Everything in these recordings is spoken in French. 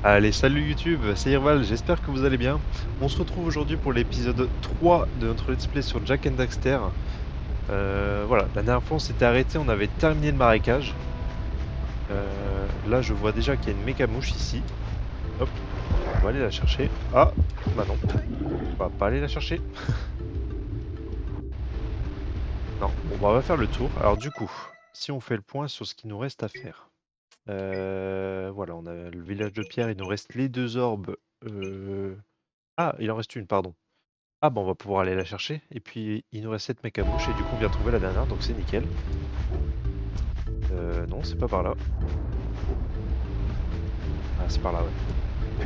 Allez, salut YouTube, c'est Irval, j'espère que vous allez bien. On se retrouve aujourd'hui pour l'épisode 3 de notre let's play sur Jak and Daxter. Voilà, la dernière fois on s'était arrêté, on avait terminé le marécage. Là je vois déjà qu'il y a une méga mouche ici. Hop, on va aller la chercher. Ah, bah non, on va pas aller la chercher. Non, bon bah on va faire le tour. Alors du coup, si on fait le point sur ce qu'il nous reste à faire. Voilà, on a le village de pierre, il nous reste les deux orbes. Ah, il en reste une, pardon. Ah bah on va pouvoir aller la chercher. Et puis il nous reste 7 mecs à mouche et du coup on vient trouver la dernière donc c'est nickel. Non c'est pas par là. Ah c'est par là ouais.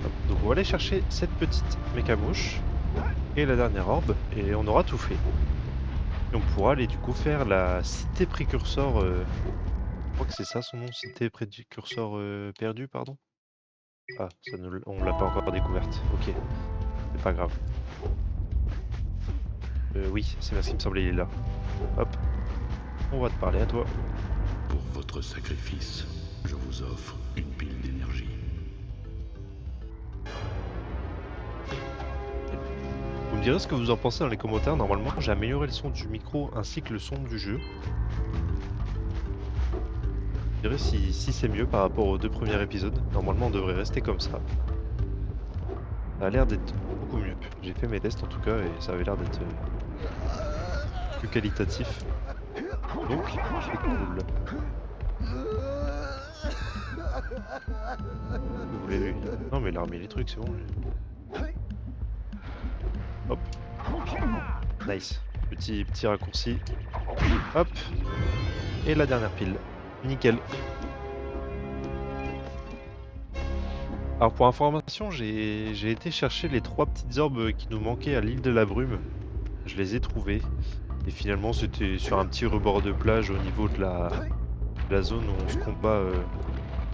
Hop. Donc on va aller chercher cette petite mecha à mouche et la dernière orbe et on aura tout fait. Et on pourra aller du coup faire la cité précurseur. Je crois que c'est ça son nom, cité précurseur perdue pardon. Ah ça nous, on l'a pas encore découverte. Ok, c'est pas grave. Oui c'est bien ce qui me semblait, il est là. Hop, on va te parler à toi. Pour votre sacrifice, je vous offre une pile d'énergie. Vous me direz ce que vous en pensez dans les commentaires. Normalement, j'ai amélioré le son du micro ainsi que le son du jeu. Vous me direz si c'est mieux par rapport aux deux premiers épisodes. Normalement, on devrait rester comme ça. Ça a l'air d'être beaucoup mieux. J'ai fait mes tests en tout cas et ça avait l'air d'être plus qualitatif. Donc, c'est cool. Vous voulez lui? Non, mais il a remis les trucs, c'est bon. Hop. Nice. Petit raccourci. Hop. Et la dernière pile. Nickel. Alors pour information, j'ai été chercher les 3 petites orbes qui nous manquaient à l'île de la Brume. Je les ai trouvées. Et finalement, c'était sur un petit rebord de plage au niveau de la zone où on se combat.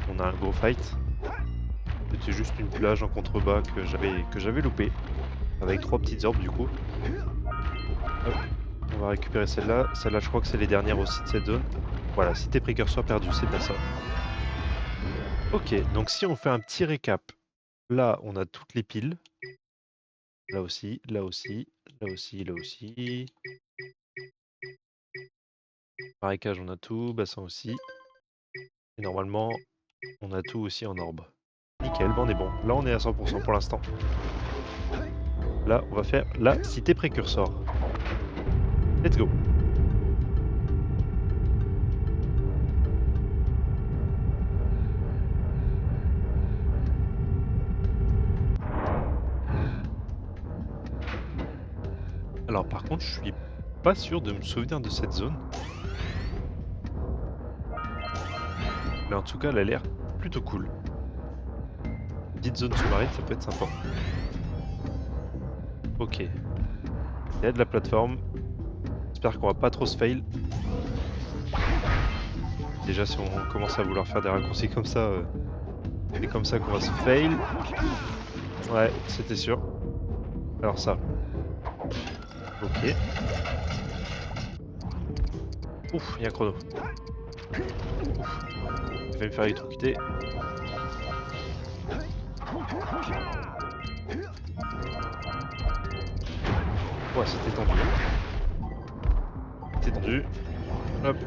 On a un gros fight. C'était juste une plage en contrebas que j'avais loupé. Avec 3 petites orbes du coup. Hop. On va récupérer celle-là. Celle-là, je crois que c'est les dernières aussi de cette zone. Voilà, cité précurseur perdu, c'est bien ça. Ok, donc si on fait un petit récap. Là, on a toutes les piles. Là aussi, là aussi, là aussi, là aussi. Marécage, on a tout. Bassin aussi. Et normalement, on a tout aussi en orbe. Nickel, bon, on est bon. Là, on est à 100% pour l'instant. Là, on va faire la cité précurseur. Let's go. Alors, par contre, je suis pas sûr de me souvenir de cette zone. Mais en tout cas, elle a l'air plutôt cool. Petite zone sous-marine, ça peut être sympa. Ok. Il y a de la plateforme. J'espère qu'on va pas trop se fail. Déjà, si on commence à vouloir faire des raccourcis comme ça, c'est comme ça qu'on va se fail. Ouais, c'était sûr. Alors ça. Ok. Ouf, il y a un chrono. Ouf. Je vais me faire électrocuter. Ouais, c'était tendu. C'était tendu. Hop.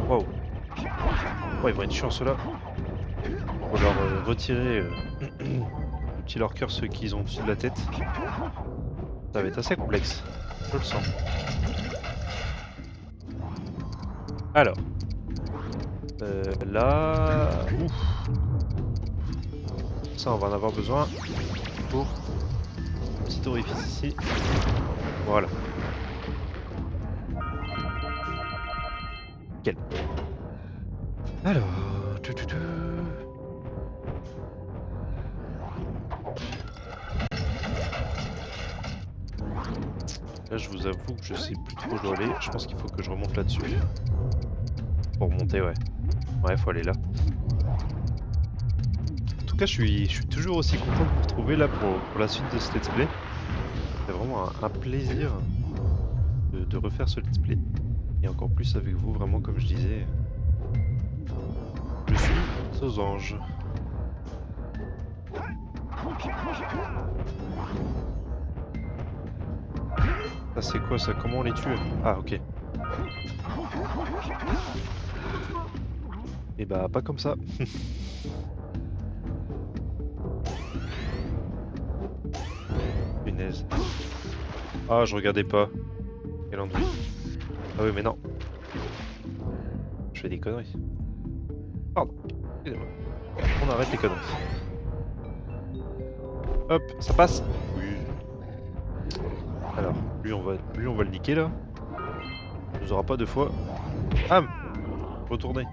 Waouh. Ouais, ils vont être chiants ceux-là. Faut leur retirer le petit leur cœur, ceux qu'ils ont au-dessus de la tête. Ça va être assez complexe. Je le sens. Alors. Là. Ouf. Ça, on va en avoir besoin pour un petit orifice ici. Voilà. Nickel. Alors. Là, je vous avoue que je sais plus trop où je dois aller. Je pense qu'il faut que je remonte là-dessus. Pour monter, ouais. Ouais, faut aller là. En tout cas, je suis toujours aussi content de vous retrouver là pour la suite de ce let's play. C'est vraiment un plaisir de refaire ce let's play. Et encore plus avec vous, vraiment, comme je disais. aux anges. Ça c'est quoi ça? Comment on les tue? Ah ok. Et bah pas comme ça. Punaise. Ah je regardais pas. Quelle andouille. Ah oui mais non. Je fais des conneries. Pardon. Excusez-moi. On arrête les conneries. Hop, ça passe. Oui. Alors, lui on va le niquer là. Il nous aura pas deux fois. Bam! Retournez.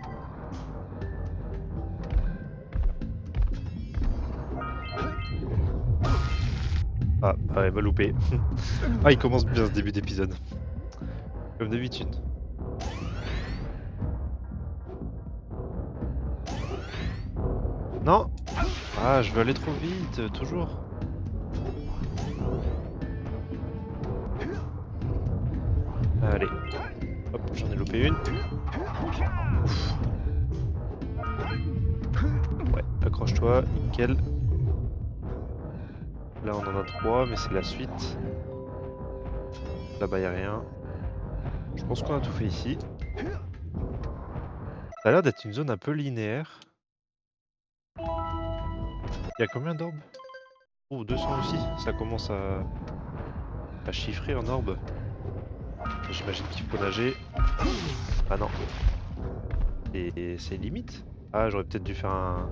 Ah, ouais, m'a loupé. Ah, il commence bien ce début d'épisode. Comme d'habitude. Non! Ah, je veux aller trop vite, toujours. Allez. Hop, j'en ai loupé une. Ouf. Ouais, accroche-toi, nickel. Là, on en a 3, mais c'est la suite. Là-bas, y a rien. Je pense qu'on a tout fait ici. Ça a l'air d'être une zone un peu linéaire. Il y a combien d'orbes? Oh, 200 aussi. Ça commence à chiffrer en orbes. J'imagine qu'il faut nager. Ah non. Et c'est limite. Ah, j'aurais peut-être dû faire un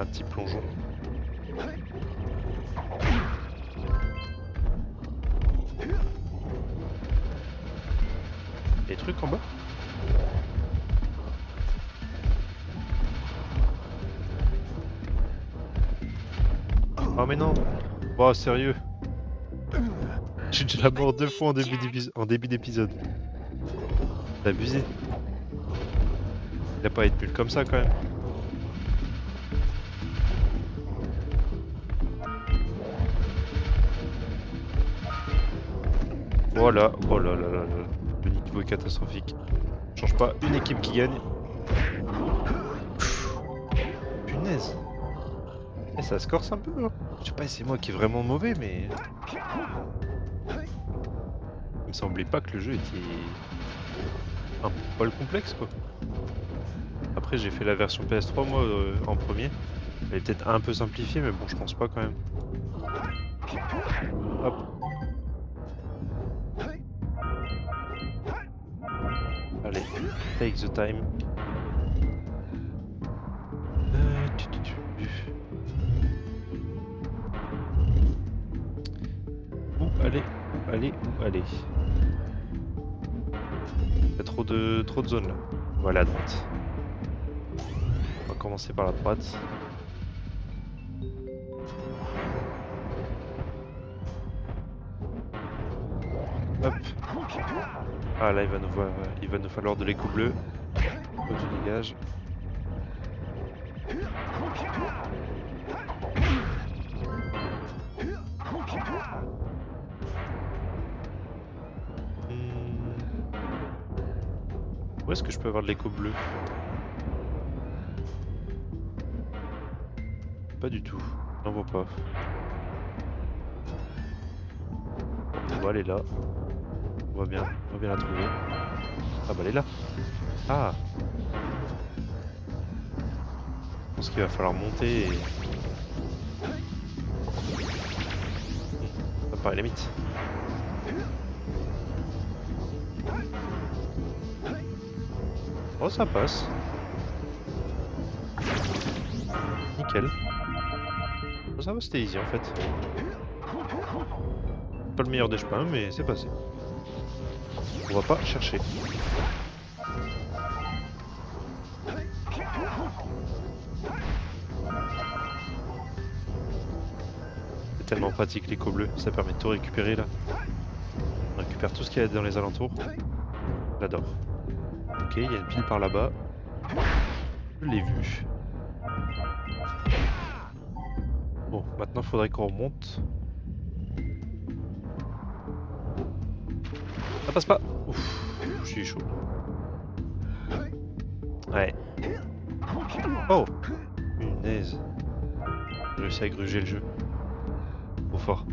petit plongeon. Des trucs en bas? Oh mais non! Oh sérieux? J'ai déjà mort 2 fois en début d'épisode. T'as abusé. Il a pas à être nul comme ça quand même. Voilà, oh là là là là. Le niveau est catastrophique. Change pas une équipe qui gagne. Pff, punaise. Eh, ça se corse un peu, hein. Je sais pas si c'est moi qui est vraiment mauvais, mais... Il me semblait pas que le jeu était... un poil complexe, quoi. Après, j'ai fait la version PS3, moi, en premier. Elle est peut-être un peu simplifiée, mais bon, je pense pas quand même. Hop. Allez, take the time. Où aller? Aller où aller? Il y a trop de zones là. On va aller à droite. On va commencer par la droite. Hop. Ah là il va nous falloir de l'écho bleu. Faut que je dégage. Où est-ce que je peux avoir de l'écho bleu? Pas du tout. J'en vois pas. On va aller là. On va bien la trouver. Ah bah elle est là. Ah! Je pense qu'il va falloir monter et... Ça paraît limite. Oh ça passe. Nickel. Oh, ça va, c'était easy en fait. Pas le meilleur des chemins, mais c'est passé. On va pas chercher. C'est tellement pratique l'écho bleu, ça permet de tout récupérer là. On récupère tout ce qu'il y a dans les alentours. J'adore. Ok, il y a une pile par là-bas. Je l'ai vu. Bon, maintenant il faudrait qu'on remonte. Ça passe pas. Ouf, je suis chaud. Ouais. Oh! Punaise. J'ai réussi à gruger le jeu. Trop fort.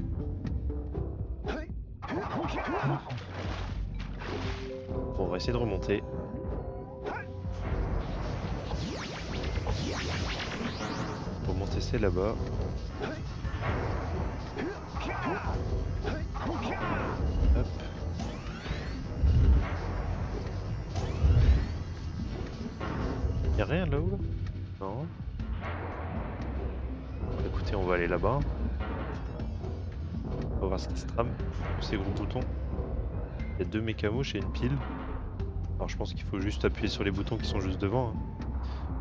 Bon, on va essayer de remonter. Remonter, c'est là-bas. Hop. Y'a rien là-haut là? Non. Écoutez, on va aller là-bas. On va voir cette trame, ces gros boutons. Il y a 2 mécamouches et une pile. Alors je pense qu'il faut juste appuyer sur les boutons qui sont juste devant, hein.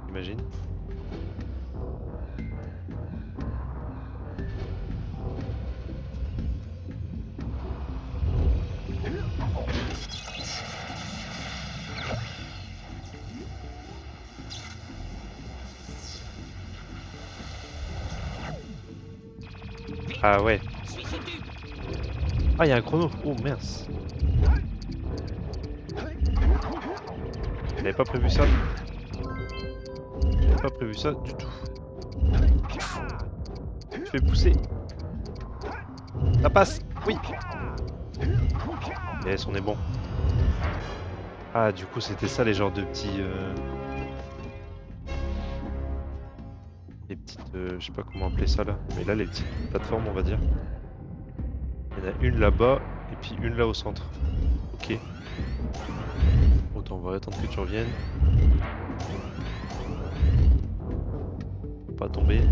J'imagine. Ah ouais. Ah, il y a un chrono. Oh mince. J'avais pas prévu ça. J'avais pas prévu ça du tout. Je vais pousser. Ça passe. Oui. Yes, on est bon. Ah, du coup, c'était ça les genres de petits... Les petites... je sais pas comment appeler ça là. Mais là, les petites plateformes, on va dire. Il y en a une là-bas et puis une là au centre. Ok. Autant on va attendre que tu reviennes. Faut pas tomber.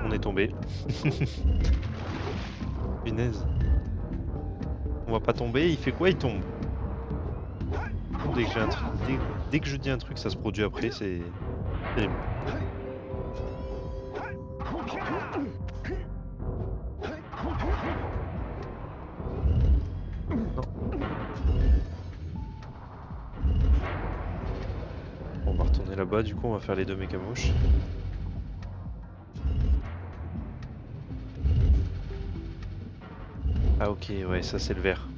On est tombé. Punaise. On va pas tomber, il fait quoi? Il tombe. Dès que, dès que je dis un truc, ça se produit après, c'est terrible. Non. On va retourner là-bas, du coup on va faire les 2 mécamouches. Ah ok, ouais, ça c'est le vert.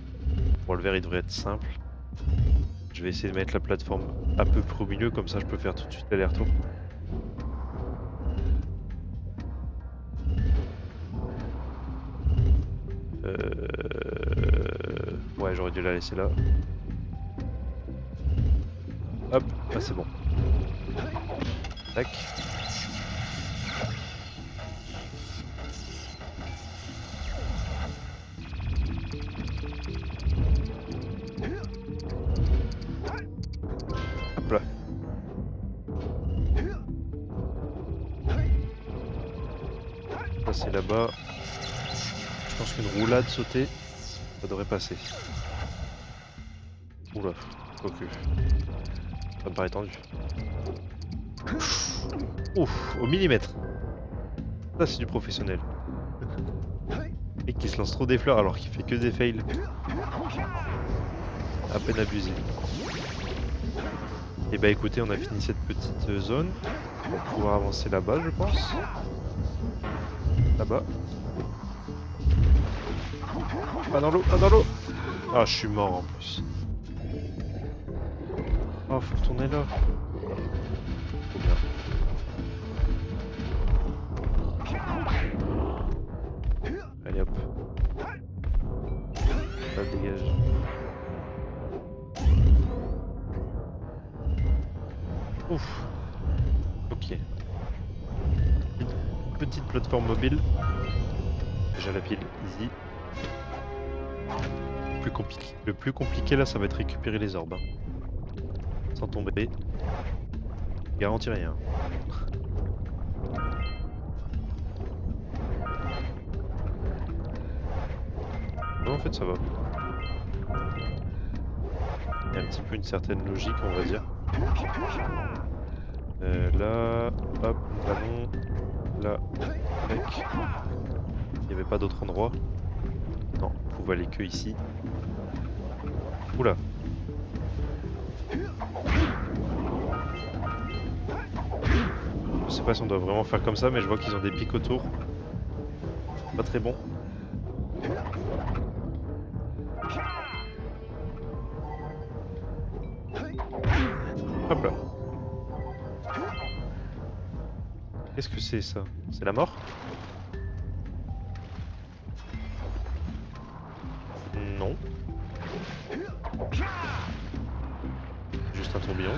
Bon, le vert il devrait être simple. Je vais essayer de mettre la plateforme un peu plus au milieu, comme ça je peux faire tout de suite l'aller-retour. Ouais, j'aurais dû la laisser là. Hop, ah c'est bon. Tac. Hop là. Ça c'est là-bas. Je pense qu'une roulade sautée, ça devrait passer. Oula, quoique. Ça me paraît tendu. Ouf, au millimètre. Ça c'est du professionnel. Mec qui se lance trop des fleurs alors qu'il fait que des fails. À peine abusé. Et bah écoutez, on a fini cette petite zone. On va pouvoir avancer là-bas, je pense. Là-bas. Pas dans l'eau, pas dans l'eau. Ah, je suis mort en plus. Oh, faut retourner là. Trop bien. Allez hop. Ça dégage. Ouf. Ok. Petite plateforme mobile. Déjà la pile, easy. Le plus compliqué là, ça va être récupérer les orbes, hein. Sans tomber. Garantis rien. Non, en fait, ça va. Il y a un petit peu une certaine logique, on va dire. Là, hop, ballon. Là, tac. Il n'y avait pas d'autre endroit. Non, on pouvait aller que ici. Oula. Je sais pas si on doit vraiment faire comme ça, mais je vois qu'ils ont des pics autour. Pas très bon. Hop là. Qu'est-ce que c'est ça? C'est la mort? Non. Juste un tourbillon.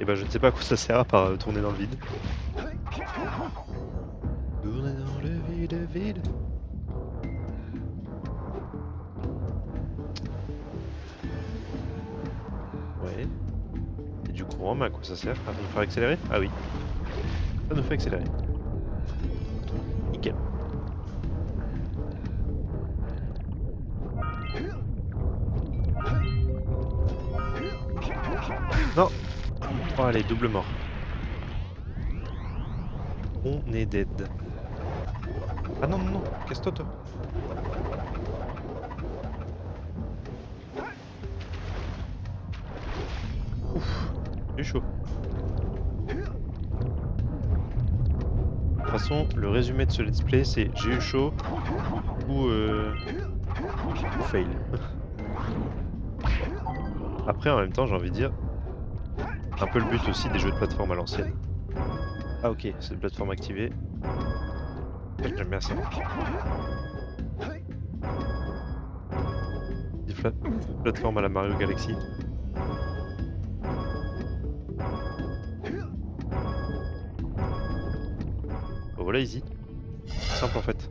Et ben je ne sais pas à quoi ça sert à part tourner dans le vide. Tourner dans le vide, vide. Ouais. Et du courant, mais à quoi ça sert? À nous faire accélérer? Ah oui. Ça nous fait accélérer. Nickel. Non! Oh allez, double mort. On est dead. Ah non, non, non, casse-toi toi. Ouf, j'ai eu chaud. De toute façon, le résumé de ce let's play, c'est j'ai eu chaud ou fail. Après, en même temps, j'ai envie de dire, c'est un peu le but aussi des jeux de plateforme à l'ancienne. Ah ok, c'est une plateforme activée. J'aime bien ça. Des plateformes à la Mario Galaxy. Bon, voilà, easy. Simple en fait.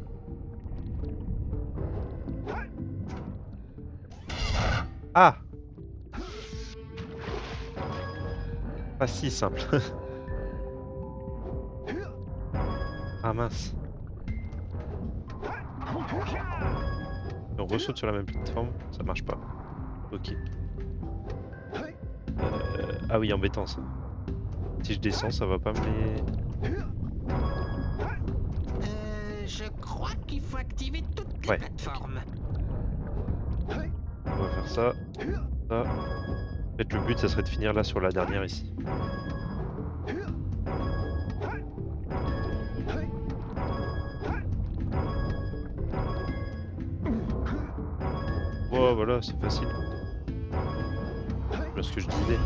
Ah! Pas si simple. Ah mince. On ressaute sur la même plateforme, ça marche pas. Ok. Ah oui, embêtant ça. Si je descends, ça va pas me les... Je crois qu'il faut activer toutes les Ouais, plateformes. on va faire ça. Ça. Peut-être le but, ça serait de finir là sur la dernière ici. Oh voilà, c'est facile. C'est ce que je disais.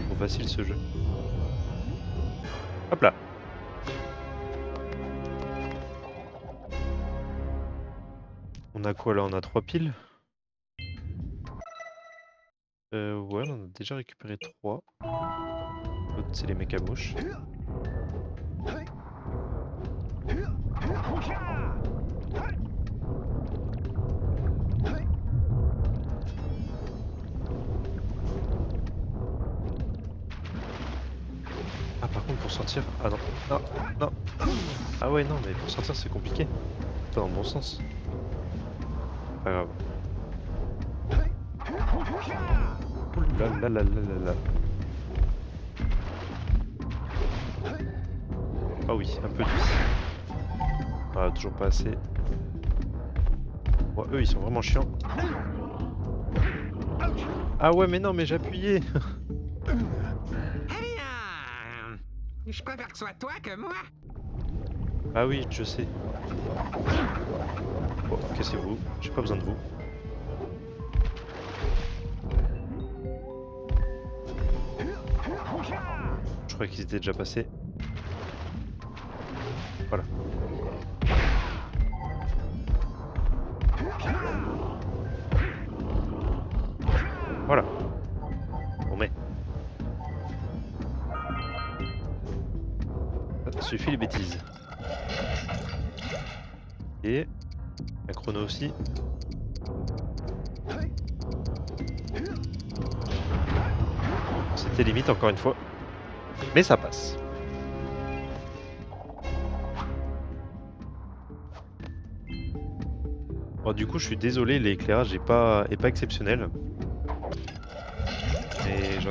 Trop facile ce jeu. Hop là. On a quoi là? On a 3 piles. Ouais, on en a déjà récupéré 3. L'autre, c'est les mecs à mouches. Ah, par contre, pour sortir... Ah non, non, non. Ah ouais, non, mais pour sortir, c'est compliqué. Pas dans le bon sens. Pas grave. Ouh là là là là là là. Ah oui, un peu de vie. Ah, toujours pas assez. Bon, eux, ils sont vraiment chiants. Ah ouais, mais non, mais j'ai appuyé. Eh bien, je préfère que ce soit toi que moi. Ah oui, je sais. Bon, cassez-vous. J'ai pas besoin de vous. Je croyais qu'ils étaient déjà passés. Voilà. Voilà. On met. Ça suffit les bêtises. Et un chrono aussi. C'était limite encore une fois. Mais ça passe. Bon, du coup, je suis désolé, l'éclairage est pas exceptionnel.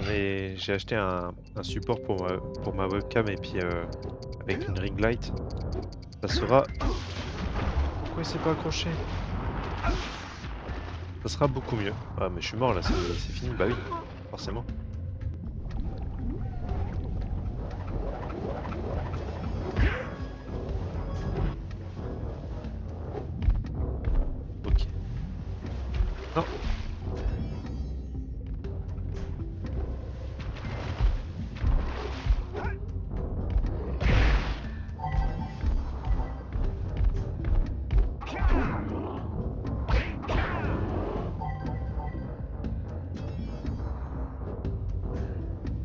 Mais j'ai acheté un support pour ma webcam et puis avec une ring light. Ça sera... Pourquoi il s'est pas accroché? Ça sera beaucoup mieux. Ah mais je suis mort là, c'est fini. Bah oui, forcément. Ok. Non.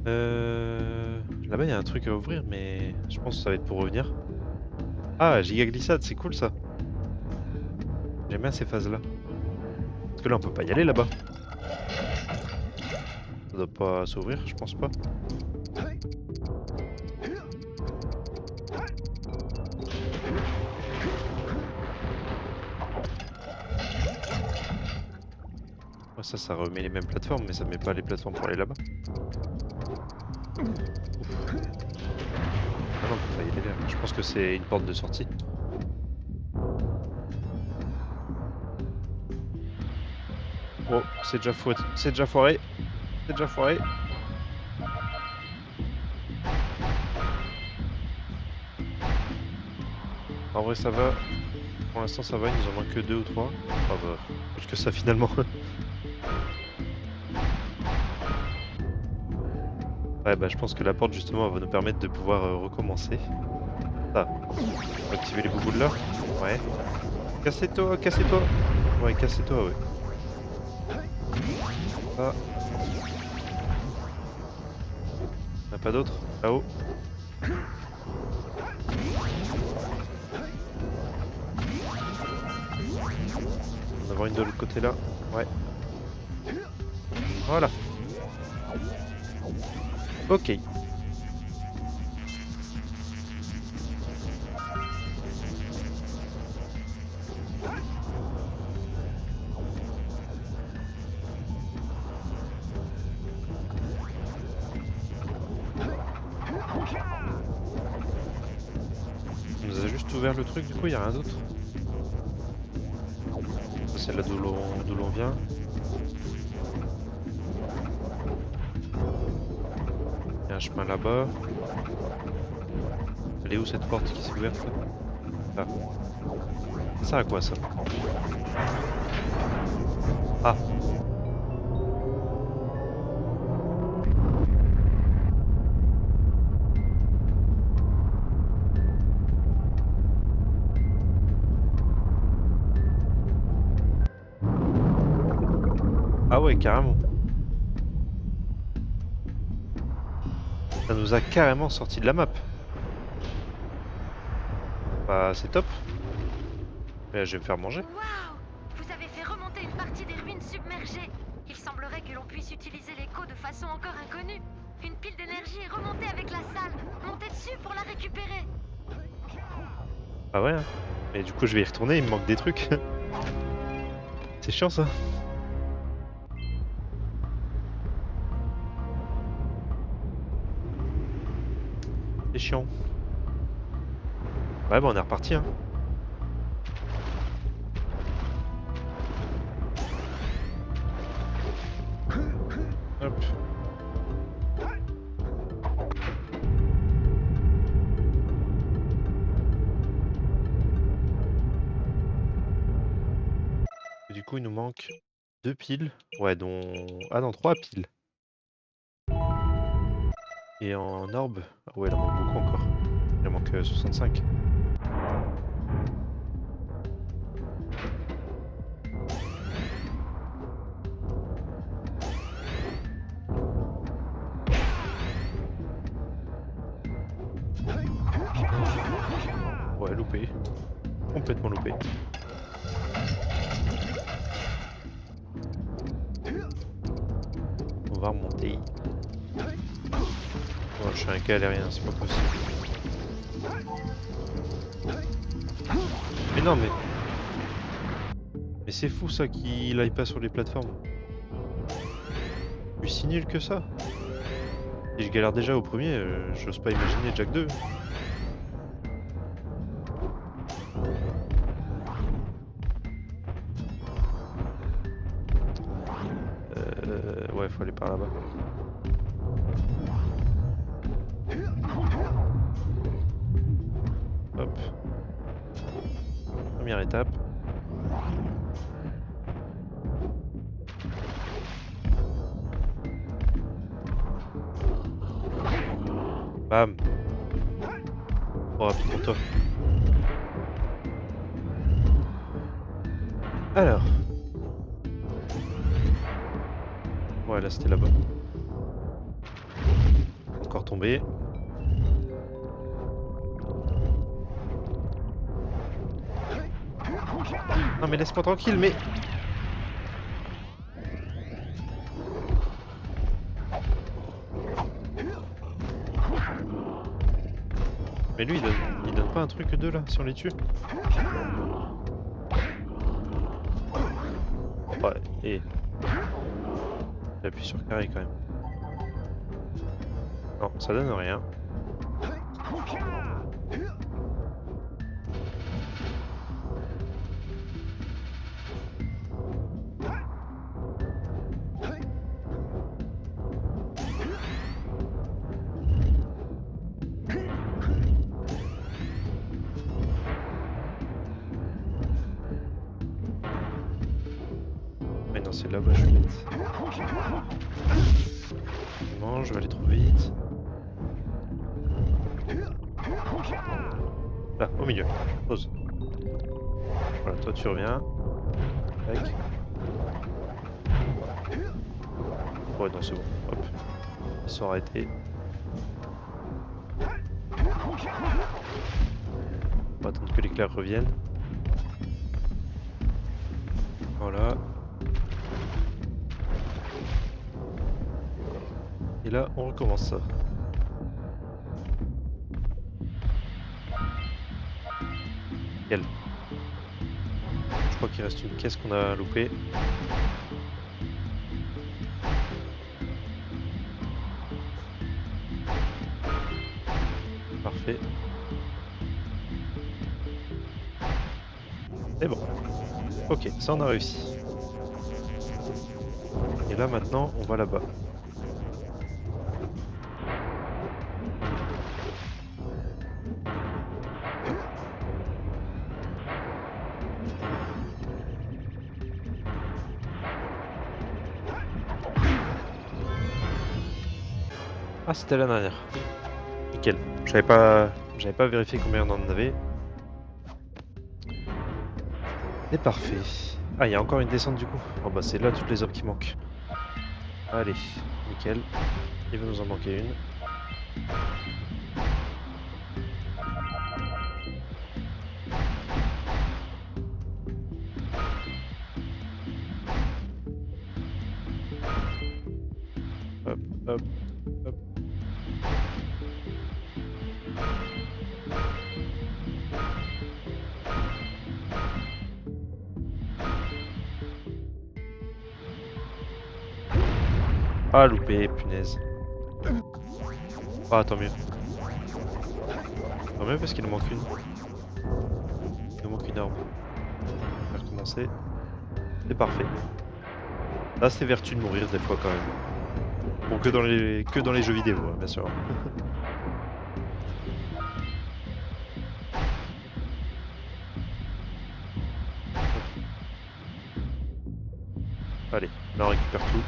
Là-bas, il y a un truc à ouvrir, mais je pense que ça va être pour revenir. Ah, giga glissade, c'est cool ça. J'aime bien ces phases-là. Parce que là, on peut pas y aller là-bas. Ça doit pas s'ouvrir, je pense pas. Ouais, ça remet les mêmes plateformes, mais ça met pas les plateformes pour aller là-bas. Ouf. Ah non, on peut pas y aller là. Je pense que c'est une porte de sortie. Oh, c'est déjà foiré. C'est déjà foiré. C'est déjà foiré. En vrai, ça va. Pour l'instant, ça va. Il nous en manque que 2 ou 3. Ah bah, plus que ça finalement. Ouais, bah, je pense que la porte justement va nous permettre de pouvoir recommencer. Ça. Faut activer les bouboules là. Ouais. Cassez-toi, cassez-toi. Ouais, cassez-toi, ouais. Ça. Y'en a pas d'autres? Là-haut. On va en avoir une de l'autre côté là. Ouais. Voilà. Ok. On nous a juste ouvert le truc, du coup, y a rien d'autre. Ça, c'est là d'où l'on vient. Y a un chemin là-bas. Elle est où cette porte qui s'est ouverte là? Ah. Ça sert à quoi ça? Ah. Ah ouais, carrément. Ça nous a carrément sorti de la map. Bah, c'est top. Mais je vais me faire manger. Waouh! Vous avez fait remonter une partie des ruines submergées. Il semblerait que l'on puisse utiliser l'écho de façon encore inconnue. Une pile d'énergie est remontée avec la salle. Montez dessus pour la récupérer. Ah ouais, hein. Mais du coup, je vais y retourner, il me manque des trucs. C'est chiant ça. C'est chiant. Ouais, bah on est reparti, hein. Hop. Et du coup, il nous manque 2 piles. Ouais, dont... Ah non, 3 piles. Et en orbe... Ah ouais, il en manque beaucoup encore. Il en manque 65. Ouais, loupé. Complètement loupé. On va remonter. Oh, je suis un galérien, c'est pas possible. Mais non, mais... Mais c'est fou ça qu'il aille pas sur les plateformes. Je suis si nul que ça. Si je galère déjà au premier, j'ose pas imaginer Jack 2. Ouais, faut aller par là-bas. Hop. Première étape. Bam. Trop rapide pour toi. Alors. Ouais, là c'était là-bas. encore tombé. Non mais laisse-moi tranquille, mais... Mais lui, il donne pas un truc d'eux là, si on les tue? Ouais, et... J'appuie sur carré quand même. Non, ça donne rien. Mais non, c'est là-bas, je suis bête. Non, je vais aller trop vite. Là, au milieu. Pause. Voilà, toi tu reviens. Tac. Ouais, non, c'est bon. Hop. Ils sont arrêtés. On va attendre que l'éclair revienne. Voilà. Et là, on recommence ça. Nickel. Je crois qu'il reste une caisse qu'on a loupée. Parfait. C'est bon. Ok, ça on a réussi. Et là maintenant, on va là-bas. Ah, c'était la dernière. Nickel. J'avais pas vérifié combien on en avait. C'est parfait. Ah, il y a encore une descente du coup. Oh bah c'est là toutes les heures qui manquent. Allez, nickel. Il va nous en manquer une. Hop, hop, hop. Ah, loupé, punaise. Ah, tant mieux. Tant mieux parce qu'il nous manque une. Il nous manque une arme. On va recommencer. C'est parfait. Là, c'est vertu de mourir des fois quand même. Bon, que dans les jeux vidéo, hein, bien sûr. Allez, là on récupère tout.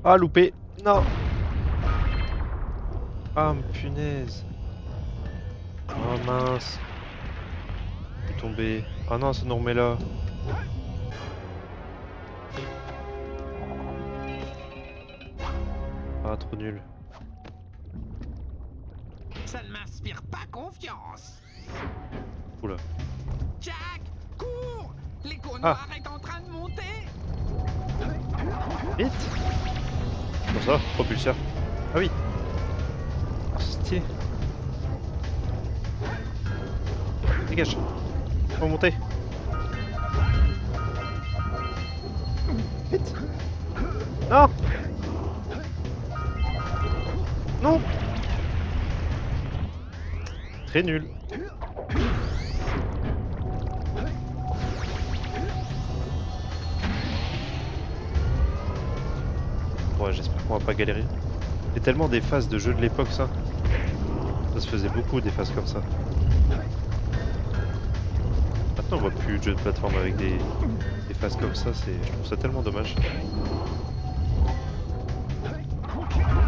Ah, loupé. Non. Ah, punaise. Oh mince. Je suis tombé. Ah non, ça nous remet là. Ah, trop nul. Ça ne m'inspire pas confiance. Oula. Jack, cours! L'écho Ah. noir est en train de monter. Vite. Comme ça, propulseur. Ah oui. Ah, c'est stylé. Dégage. Faut monter. Vite. Non. Non. Très nul. Ouais, j'espère qu'on va pas galérer. C'est tellement des phases de jeux de l'époque, ça. Ça se faisait beaucoup, des phases comme ça. On voit plus de jeux de plateforme avec des phases comme ça, je trouve ça tellement dommage.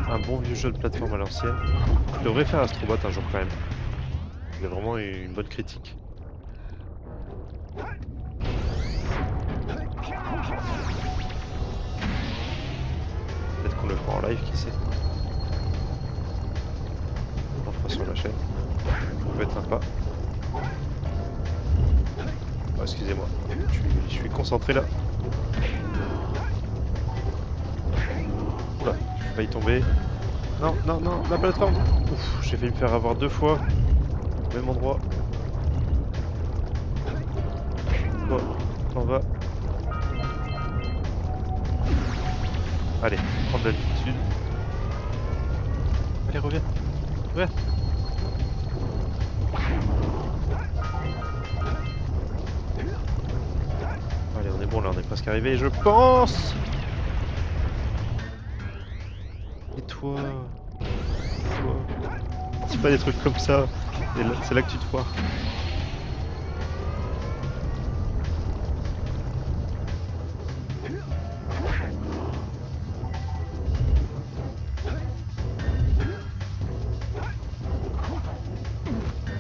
Un bon vieux jeu de plateforme à l'ancienne. Je devrais faire Astrobot un jour quand même. Il a vraiment une bonne critique. Peut-être qu'on le fera en live, qui sait. On le fera sur la chaîne. Ça peut être sympa. Oh, excusez-moi, je suis concentré là. Oula, j'ai failli tomber. Non, non, non, la plateforme. Ouf, j'ai failli me faire avoir 2 fois. Au même endroit. Toi, t'en vas. Allez, prendre l'altitude. Allez, reviens. Reviens. Allez, on est bon là, on est presque arrivé, je pense. Et toi? Toi? C'est pas des trucs comme ça. C'est là que tu te foires.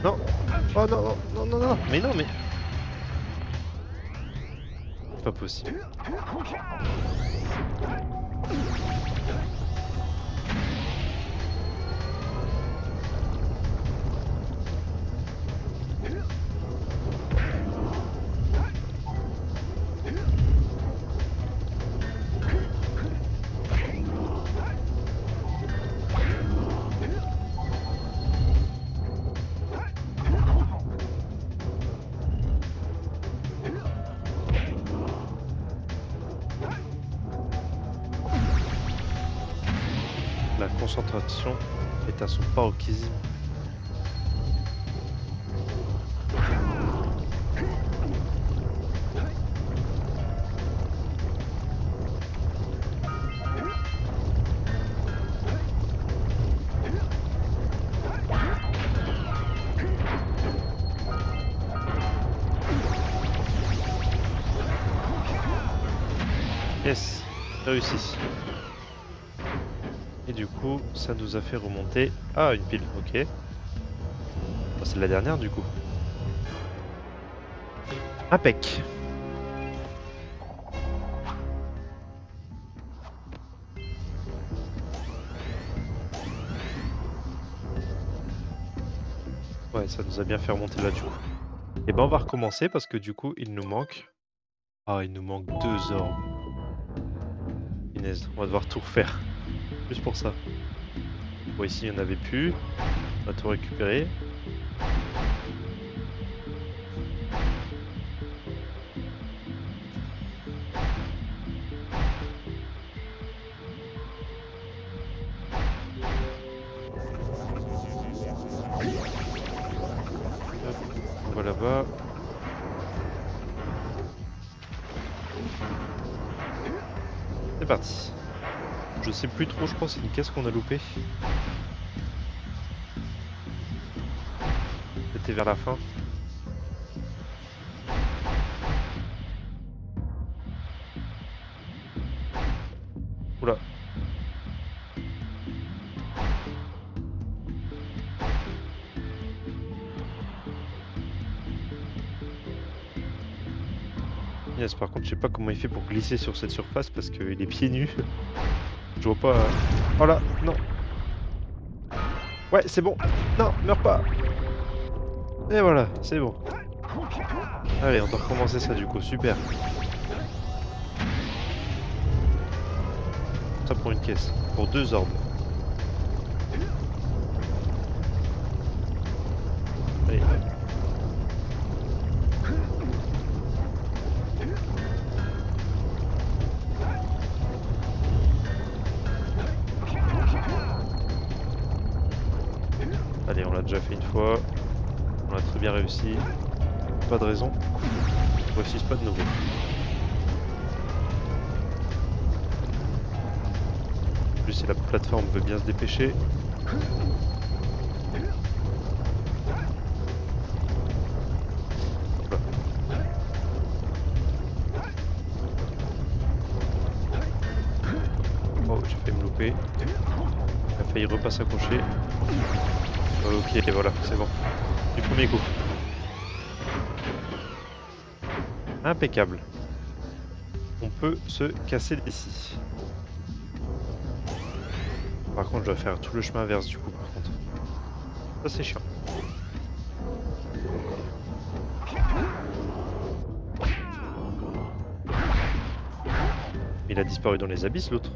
Non. Oh non, non, non, non, non. Mais non, mais... C'est pas possible. La concentration est à son paroxysme. Yes, réussi. Et du coup, ça nous a fait remonter à une pile. Ok. Bon, c'est la dernière du coup. Impec. Ouais, ça nous a bien fait remonter là du coup. Et ben on va recommencer parce que du coup, il nous manque... Ah, il nous manque 2 orbes. Punaise, on va devoir tout refaire. Juste pour ça. Bon, ici, il n'y en avait plus. On va tout récupérer. Hop, on va là-bas. C'est parti. Je sais plus trop, je pense que c'est une caisse qu'on a loupée. C'était vers la fin. Oula. Yes, par contre, je sais pas comment il fait pour glisser sur cette surface parce qu'il est pieds nus. Je vois pas... Oh là, non. Ouais, c'est bon. Non, meurs pas. Et voilà, c'est bon. Allez, on doit recommencer ça du coup, super. Ça pour une caisse, pour 2 orbes. Allez, ouais. Allez, on l'a déjà fait une fois. On a très bien réussi. Pas de raison. On réussisse pas de nouveau. En plus, si la plateforme veut bien se dépêcher. Voilà. Il a failli repas s'accrocher. Ok, voilà, c'est bon. Du premier coup. Impeccable. On peut se casser d'ici. Par contre, je dois faire tout le chemin inverse du coup, par contre. Ça, c'est chiant. Il a disparu dans les abysses, l'autre.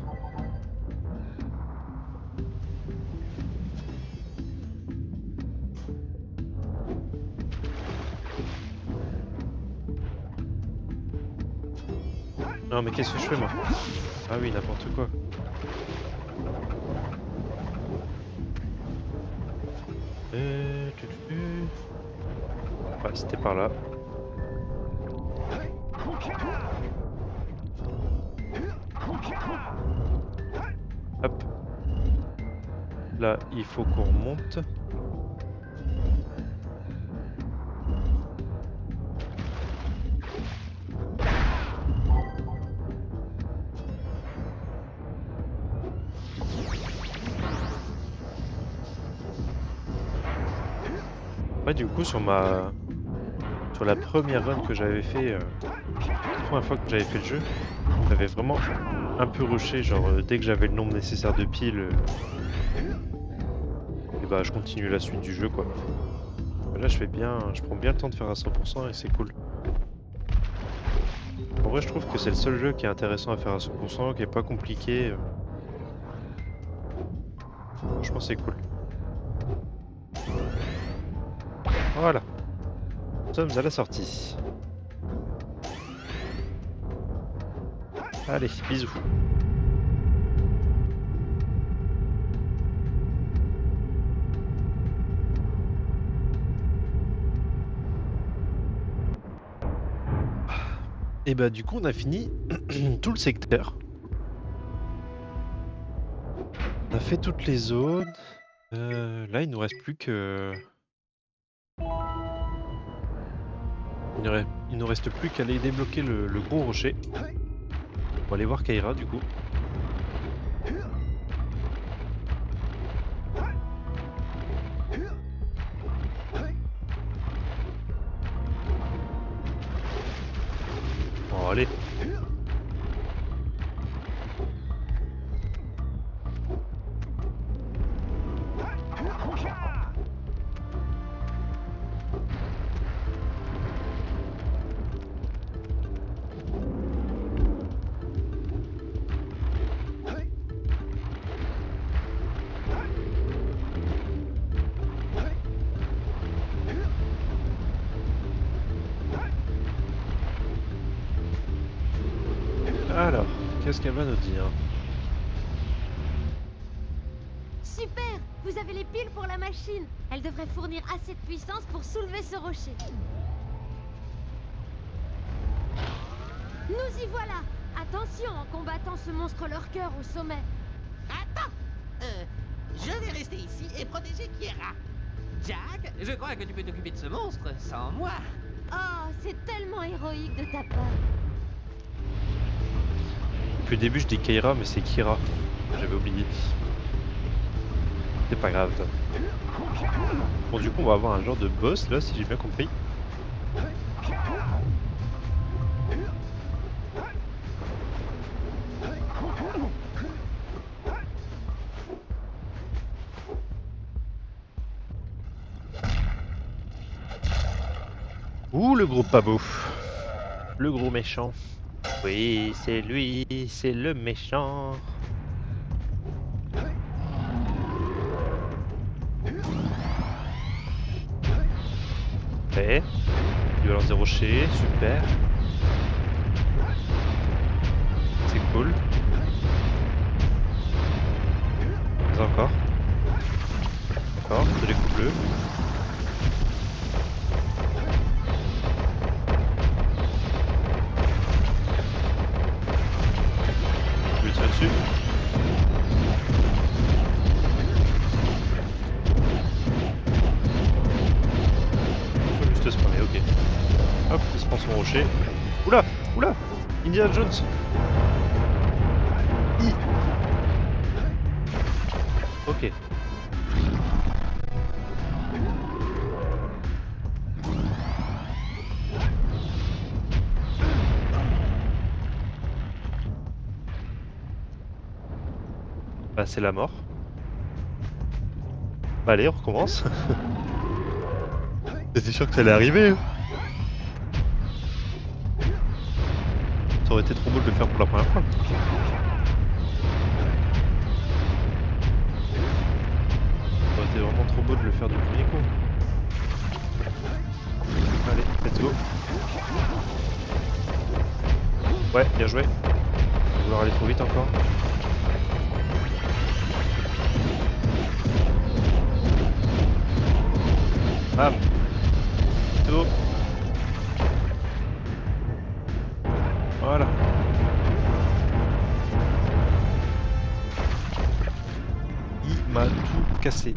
Non, mais qu'est-ce que je fais, moi? Ah oui, n'importe quoi. Ouais, c'était par là. Hop. Là, il faut qu'on remonte. Ouais, du coup, sur la première run que j'avais fait, la première fois que j'avais fait le jeu, j'avais vraiment un peu rushé, genre dès que j'avais le nombre nécessaire de piles, et bah je continue la suite du jeu quoi. Là je prends bien le temps de faire à 100% et c'est cool. En vrai je trouve que c'est le seul jeu qui est intéressant à faire à 100%, qui est pas compliqué. Franchement c'est cool. Voilà. Nous sommes à la sortie. Allez, bisous. Et bah du coup on a fini tout le secteur. On a fait toutes les zones. Là il nous reste plus que... Il nous reste plus qu'à aller débloquer le gros rocher. On va aller voir Kaira du coup. Bon allez. Alors, qu'est-ce qu'elle va nous dire? Super! Vous avez les piles pour la machine. Elle devrait fournir assez de puissance pour soulever ce rocher. Nous y voilà! Attention en combattant ce monstre leur cœur au sommet. Attends. Je vais rester ici et protéger Kiera. Jack, je crois que tu peux t'occuper de ce monstre sans moi. Oh, c'est tellement héroïque de ta part. Depuis le début je dis Kaira mais c'est Kira. J'avais oublié. C'est pas grave. Bon du coup on va avoir un genre de boss là si j'ai bien compris. Ouh le gros pabot. Le gros méchant. Oui c'est lui, c'est le méchant. Ouais. Violence des rochers, super. C'est cool. Encore. D'accord, de les coups bleus. Je lui tire dessus. Faut juste spammer, ok. Hop, il se prend son rocher. Oula, oula, Indiana Jones. Ok. Bah c'est la mort. Bah allez, on recommence. J'étais sûr que ça allait arriver. Hein. Ça aurait été trop beau de le faire pour la première fois. Ça aurait été vraiment trop beau de le faire du premier coup. Allez, let's go. Ouais, bien joué. On va vouloir aller trop vite encore. Bam. Tout. Voilà. Il m'a tout cassé.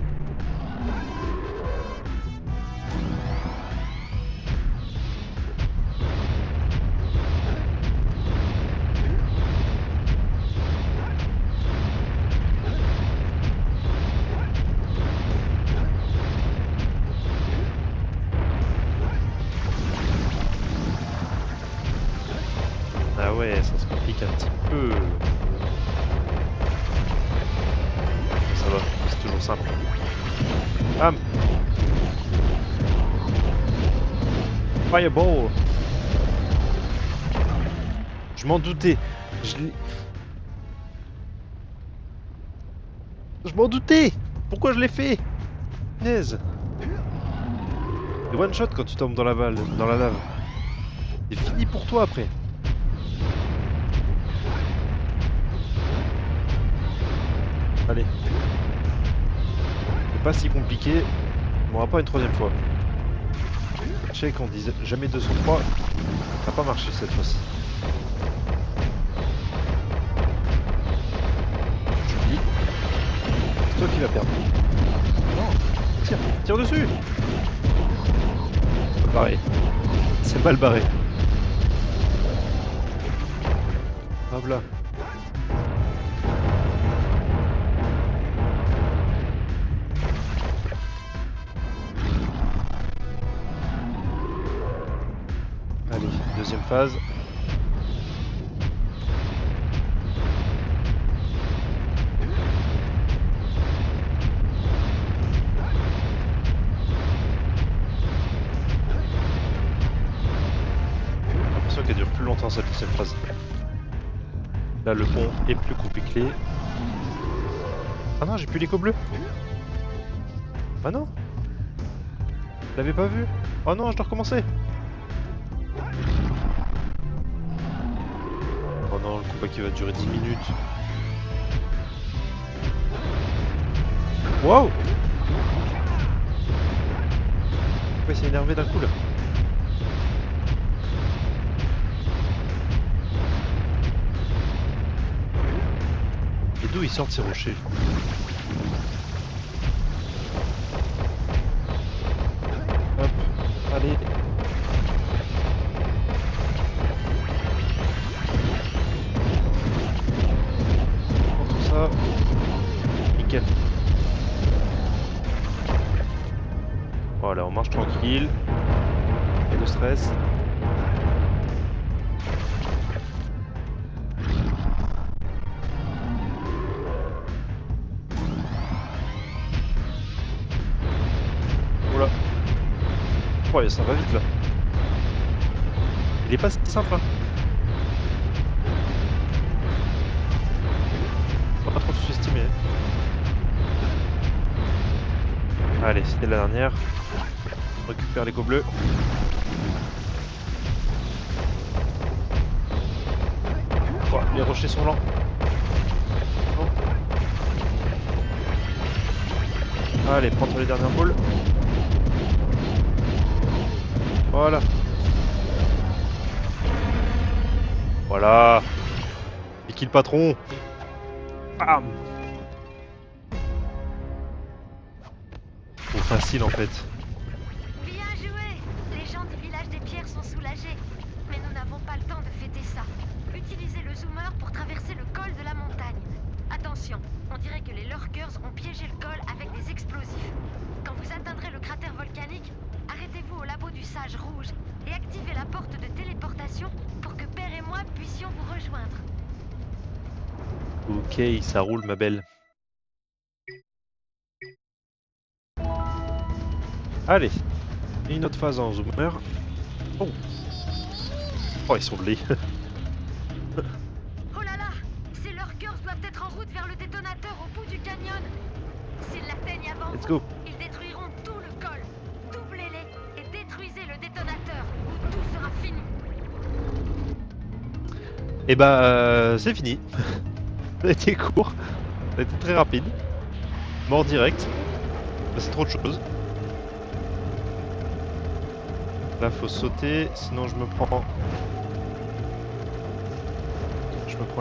Ah ouais, ça se complique un petit peu. Ça va, c'est toujours simple. Bam. Fireball. Je m'en doutais. Je m'en doutais. Pourquoi je l'ai fait? Punaise. Et one shot quand tu tombes dans la lave. C'est fini pour toi après. Allez. C'est pas si compliqué. On n'aura pas une troisième fois. Je sais qu'on disait jamais 203. Ça n'a pas marché cette fois-ci. Je dis. C'est toi qui vas perdre. Non. Tire. Tire dessus. C'est mal barré. C'est mal barré. Hop là. Allez, deuxième phase. J'ai l'impression qu'elle dure plus longtemps cette deuxième phase. Là, le pont est plus compliqué. Ah non, j'ai plus l'écho bleu. Ah non. Je l'avais pas vu. Oh non, je dois recommencer. Oh non, le combat qui va durer 10 minutes. Wow. Pourquoi il s'est énervé d'un coup là? Et d'où ils sortent ces rochers? Hop, allez. Prends tout ça. Nickel. Voilà, on marche tranquille. Pas de stress. Oula. Oh, ça va vite là. Il est pas si simple hein. Faut pas trop te sous-estimer. Allez, c'était la dernière. On récupère l'écho bleu. Oh, les rochers sont lents. Oh. Allez, prends les dernières boules. Voilà. Voilà. Et qui le patron? Bam. Trop facile en fait. Bien joué! Les gens du village des pierres sont soulagés. Mais nous n'avons pas le temps de fêter ça. Utilisez le zoomer pour traverser le col de la montagne. Attention, on dirait que les lurkers ont piégé le col avec des explosifs. Quand vous atteindrez le cratère volcanique, arrêtez-vous au labo du Sage Rouge et activez la porte de téléportation pour que Père et moi puissions vous rejoindre. Ok, ça roule ma belle. Allez, une autre phase en zoomer. Oh, oh ils sont de lait. Oh là là, ces lurkers doivent être en route vers le détonateur au bout du canyon. S'ils l'atteignent avant Let's vous, go. ils détruiront tout le col. Doublez-les et détruisez le détonateur ou tout sera fini. Et bah c'est fini. Ça a été court, ça a été très rapide. Mort direct. C'est trop de choses. Là faut sauter, sinon je me prends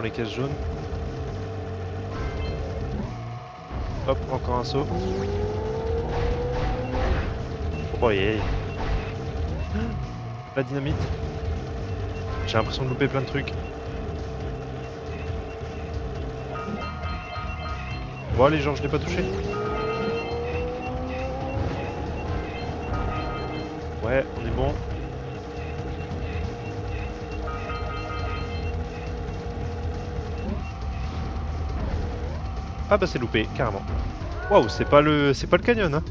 les cases jaunes. Hop, encore un saut. Oh yeah. La dynamite. J'ai l'impression de louper plein de trucs. Bon allez genre je l'ai pas touché. Ouais, on est bon. Ah bah c'est loupé, carrément. Waouh, c'est pas le canyon hein.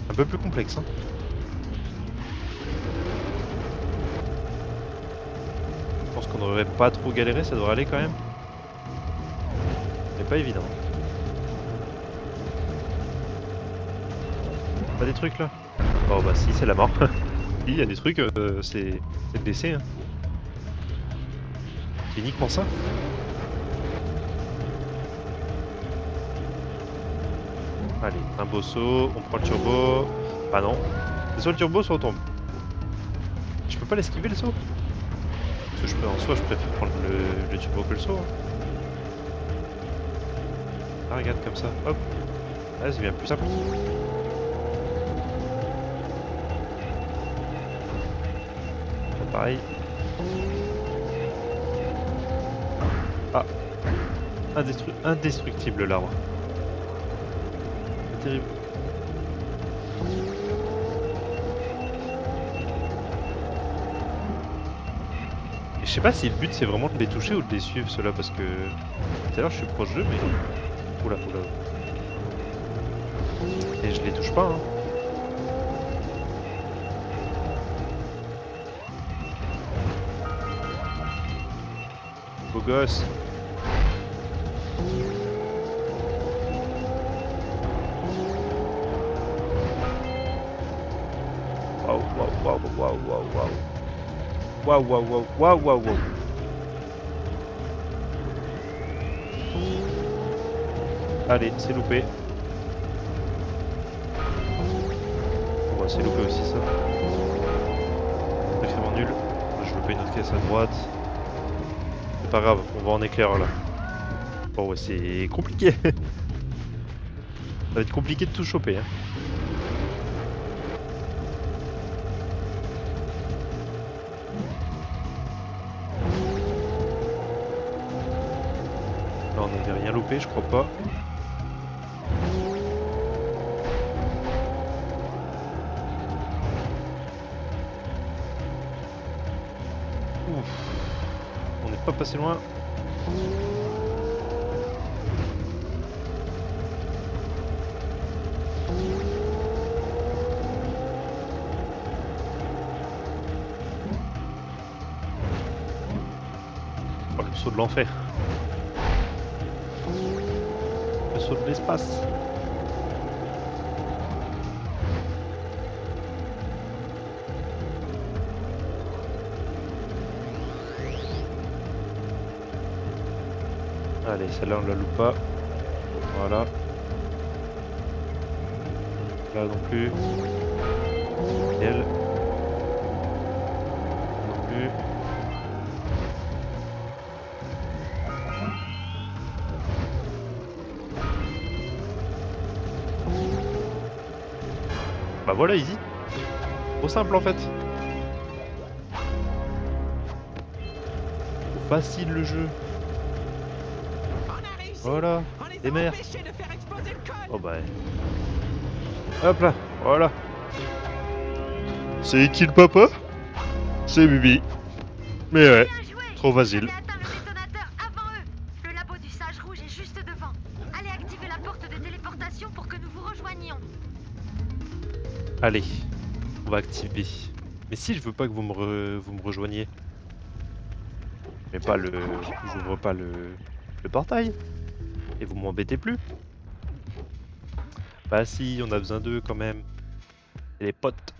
Un peu plus complexe hein. Je pense qu'on devrait pas trop galérer, ça devrait aller quand même. Mais pas évident. Pas des trucs là? Oh bah si, c'est la mort. Si, il y a des trucs, c'est le décès hein. C'est uniquement ça. Allez, un beau saut, on prend le turbo. Ah non. C'est soit le turbo, soit on tombe. Je peux pas l'esquiver le saut? Parce que je peux, en soi, je préfère prendre le turbo que le saut. Hein. Ah, regarde comme ça. Hop. Ah, c'est bien plus simple. Bon, pareil. Ah. Indestructible l'arbre. C'est terrible. Et je sais pas si le but c'est vraiment de les toucher ou de les suivre ceux-là parce que tout à l'heure je suis proche d'eux mais... Oula, oula. Et je les touche pas hein. Beau gosse. Waouh, waouh, waouh, waouh, waouh, waouh. Waouh, waouh, waouh, waouh, waouh, waouh. Allez, c'est loupé. Bon, bah, c'est loupé aussi ça. Sacrément nul. Je veux pas une autre caisse à droite. C'est pas grave, on va en éclaireur là. Bon, ouais, c'est compliqué. Ça va être compliqué de tout choper. Hein. Là, on n'avait rien loupé, je crois pas. Ouf. On n'est pas passé loin. Oh, le saut de l'enfer. Le saut de l'espace. Allez, celle-là on la loupe pas. Voilà. Là non plus. Elle. Non plus. Bah voilà, easy. Trop simple en fait. Trop facile le jeu. On a réussi Voilà, On les des a mers. empêchés de faire exploser le col. Oh bah... Hop là, voilà. C'est qui le papa? C'est Bibi. Mais ouais, Bien joué. trop Vous facile. avez atteint le détonateur avant eux. Le labo du sage rouge est juste devant. Allez activer la porte de téléportation pour que nous vous rejoignions. Allez, on va activer. Mais si je veux pas que vous me rejoigniez. Mais pas le... J'ouvre pas le portail. Et vous m'embêtez plus. Bah si, on a besoin d'eux quand même. Et les potes.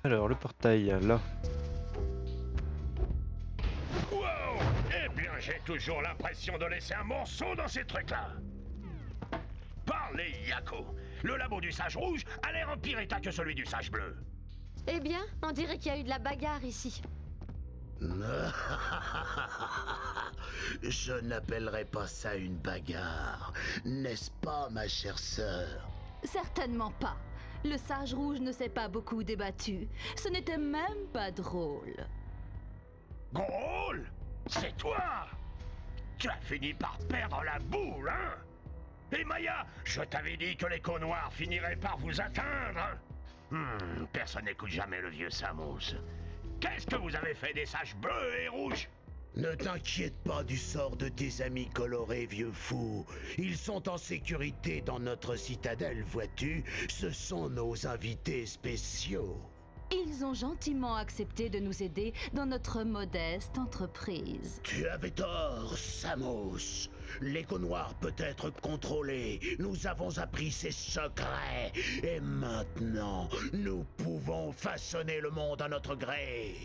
Alors, le portail, là. Wow! Eh bien, j'ai toujours l'impression de laisser un morceau dans ces trucs-là. Parlez, Yako. Le labo du sage rouge a l'air en pire état que celui du sage bleu. Eh bien, on dirait qu'il y a eu de la bagarre ici. Je n'appellerais pas ça une bagarre, n'est-ce pas, ma chère sœur? Certainement pas. Le sage rouge ne s'est pas beaucoup débattu. Ce n'était même pas drôle. Gros, c'est toi! Tu as fini par perdre la boule, hein? Et Maya, je t'avais dit que l'écho noir finirait par vous atteindre. Personne n'écoute jamais le vieux Samos. Qu'est-ce que vous avez fait des sages bleus et rouges? Ne t'inquiète pas du sort de tes amis colorés, vieux fou. Ils sont en sécurité dans notre citadelle, vois-tu? Ce sont nos invités spéciaux. Ils ont gentiment accepté de nous aider dans notre modeste entreprise. Tu avais tort, Samos. L'écho noir peut être contrôlé. Nous avons appris ses secrets. Et maintenant, nous pouvons façonner le monde à notre gré.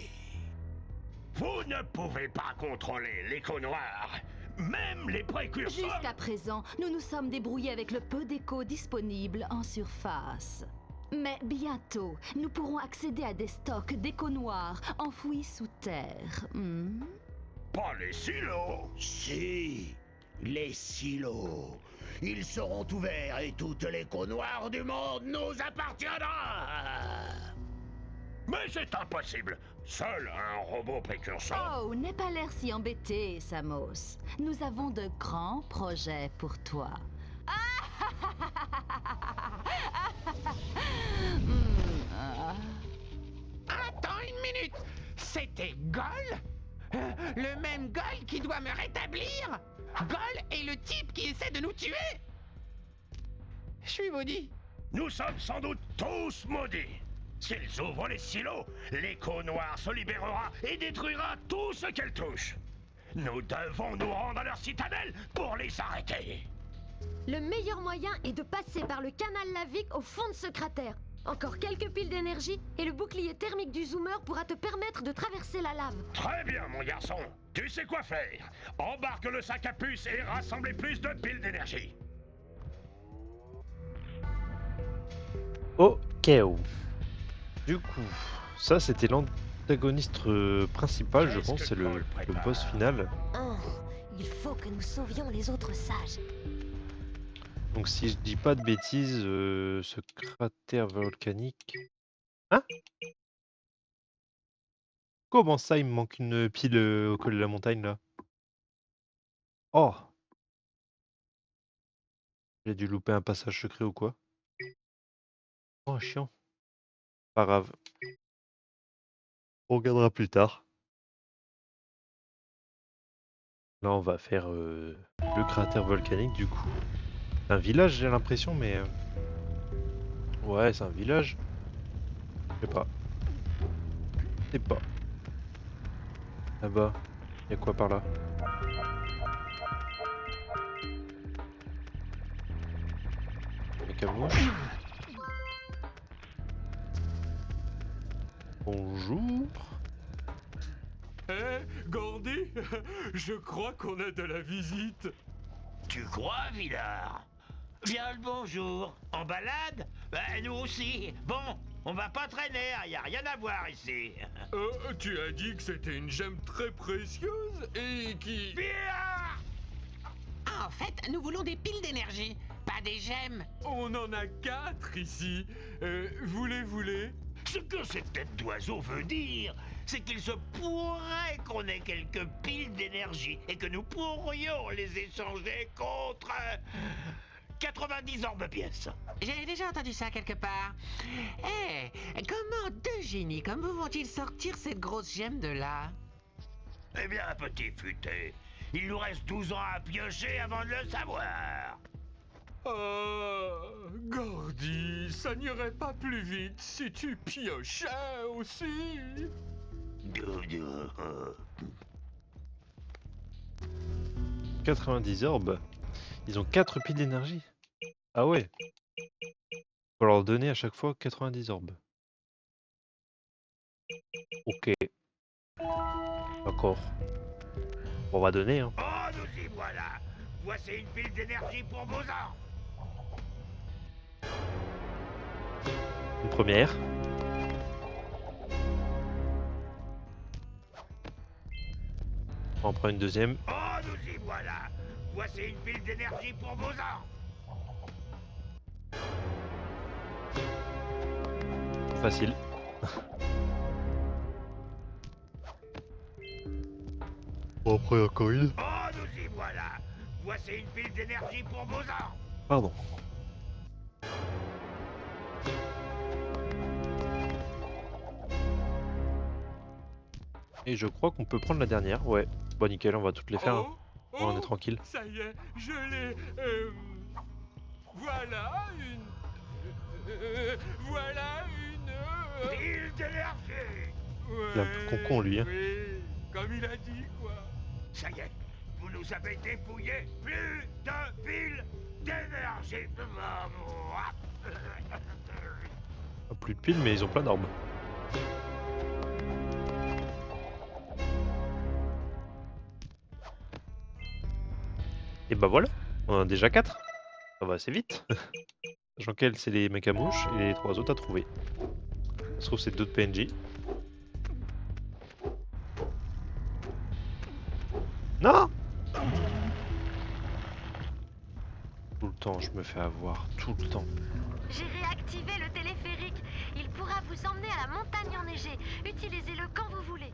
Vous ne pouvez pas contrôler l'écho noir. Même les précurseurs... Jusqu'à présent, nous nous sommes débrouillés avec le peu d'écho disponible en surface. Mais bientôt, nous pourrons accéder à des stocks d'écho noirs enfouis sous terre. Pas les silos. Si, les silos. Ils seront ouverts et toute l'écho noire du monde nous appartiendra. Mais c'est impossible. Seul un robot précurseur... Oh, n'aie pas l'air si embêté, Samos. Nous avons de grands projets pour toi. Attends une minute. C'était Gol? Le même Gol qui doit me rétablir? Gol est le type qui essaie de nous tuer? Je suis maudit. Nous sommes sans doute tous maudits. S'ils ouvrent les silos, l'écho noir se libérera et détruira tout ce qu'elle touche. Nous devons nous rendre à leur citadelle pour les arrêter. Le meilleur moyen est de passer par le canal lavique au fond de ce cratère. Encore quelques piles d'énergie et le bouclier thermique du zoomer pourra te permettre de traverser la lave. Très bien, mon garçon. Tu sais quoi faire. Embarque le sac à puce et rassemblez plus de piles d'énergie. Ok. Du coup, ça c'était l'antagoniste principal, je pense, c'est le boss final. Oh, il faut que nous sauvions les autres sages. Donc si je dis pas de bêtises, ce cratère volcanique... Hein? Comment ça, il me manque une pile au col de la montagne, là? Oh! J'ai dû louper un passage secret ou quoi? Oh, chiant. Pas grave. On regardera plus tard. Là, on va faire le cratère volcanique, du coup. Un village, j'ai l'impression, mais... Ouais, c'est un village. Je sais pas. Je sais pas. Là-bas, y a quoi par là? Mec à mouche. Bonjour. Gordy, je crois qu'on a de la visite. Tu crois, Villard? Bien le bonjour. En balade? Nous aussi. Bon, on va pas traîner, y a rien à voir ici. Tu as dit que c'était une gemme très précieuse et qui... Villard! En fait, nous voulons des piles d'énergie, pas des gemmes. On en a 4 ici. Voulez-vous-les? Ce que cette tête d'oiseau veut dire, c'est qu'il se pourrait qu'on ait quelques piles d'énergie et que nous pourrions les échanger contre 90 orbes pièces. J'ai déjà entendu ça quelque part. Eh, comment deux génies comme vous vont-ils sortir cette grosse gemme de là? Eh bien, petit futé, il nous reste 12 ans à piocher avant de le savoir. Gordy, ça n'irait pas plus vite si tu piochais aussi. 90 orbes. Ils ont 4 piles d'énergie. Ah ouais. Faut leur donner à chaque fois 90 orbes. Ok. D'accord. On va donner, hein. Oh, nous y voilà. Voici une pile d'énergie pour vos armes. Une première. On en prend une deuxième. Oh, nous y voilà. Voici une pile d'énergie pour vos armes. Facile. On en prend encore une. Oh, nous y voilà. Voici une pile d'énergie pour vos armes. Pardon. Et je crois qu'on peut prendre la dernière. Ouais. Bon, nickel, on va toutes les faire. Hein. Oh, Ouais, on est tranquille. Ça y est, je l'ai. Voilà une. Voilà une. Pile d'énergie. Il est un peu con-con, lui, hein. Oui, comme il a dit, quoi. Ça y est, vous nous avez dépouillé. Plus de piles d'énergie. Plus de piles, mais ils ont plein d'orbes. Et bah voilà, on en a déjà 4. Ça va assez vite. Jean-Kel, c'est les mecs à mouche et les 3 autres à trouver. Ça se trouve, c'est d'autres PNJ. Non! Tout le temps, je me fais avoir. Tout le temps. J'ai réactivé le téléphérique. Il pourra vous emmener à la montagne enneigée. Utilisez-le quand vous voulez.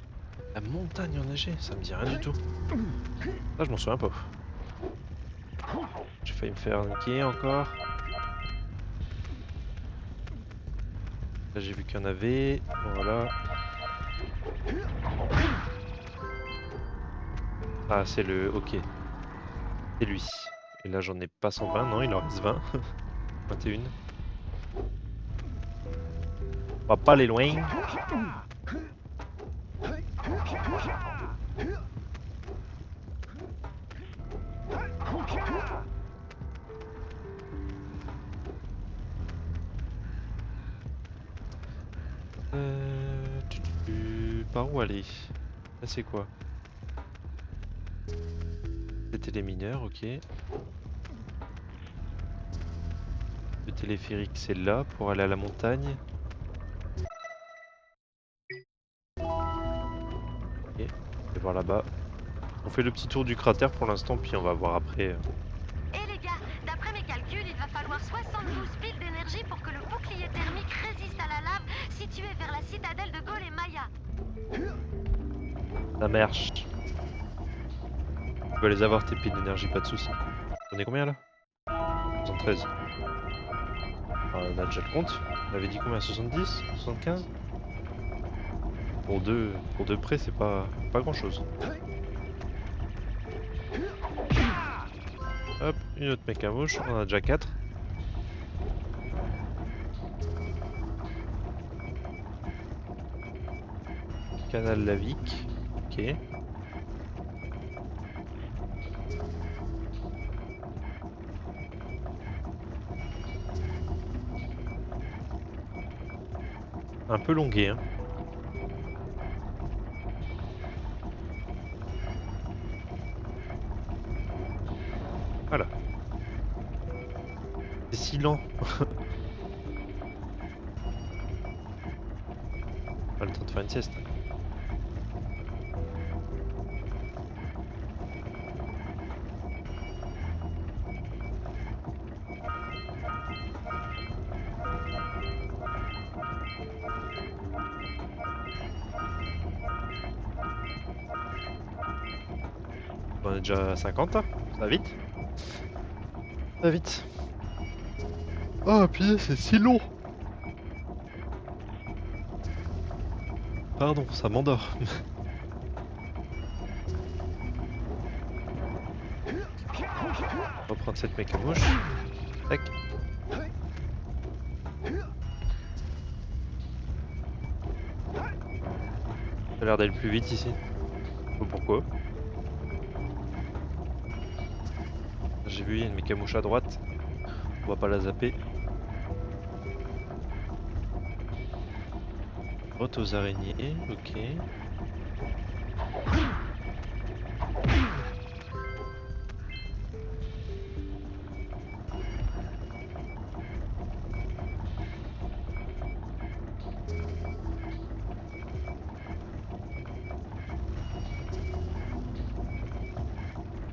La montagne enneigée, ça me dit rien du tout. Ça, je m'en souviens pas. J'ai failli me faire niquer encore. Là, j'ai vu qu'il y en avait. Voilà. Ah, c'est le... Ok. C'est lui. Et là, j'en ai pas 120. Non, il en reste 20. 21. On va pas aller loin. Par où aller? Là, c'est quoi? C'était les mineurs, ok. Le téléphérique, c'est là pour aller à la montagne. Ok, je vais voir là-bas. On fait le petit tour du cratère pour l'instant, puis on va voir après. Eh les gars, d'après mes calculs, il va falloir 72 piles d'énergie pour que le bouclier thermique résiste à la lave située vers la citadelle de Gaulle et Maya. Ça marche. Tu vas les avoir tes piles d'énergie, pas de soucis. On est combien là? 73. Ah, on a déjà le compte. On avait dit combien? 70? 75? Pour deux près, c'est pas grand chose. Hop, une autre mec à mouche, on en a déjà 4. Canal Lavic, ok. Un peu longué, hein. Voilà. C'est si lent. Pas le temps de faire une sieste. On est déjà à 50 là. Ça va vite. Ça va vite. Oh putain, c'est si long. Pardon, ça m'endort. On va prendre cette mec à mouche. Tac. Ça a l'air d'aller plus vite ici. Je sais pas pourquoi. J'ai vu, il y a une méca mouche à droite. On va pas la zapper. Grotte aux araignées, ok.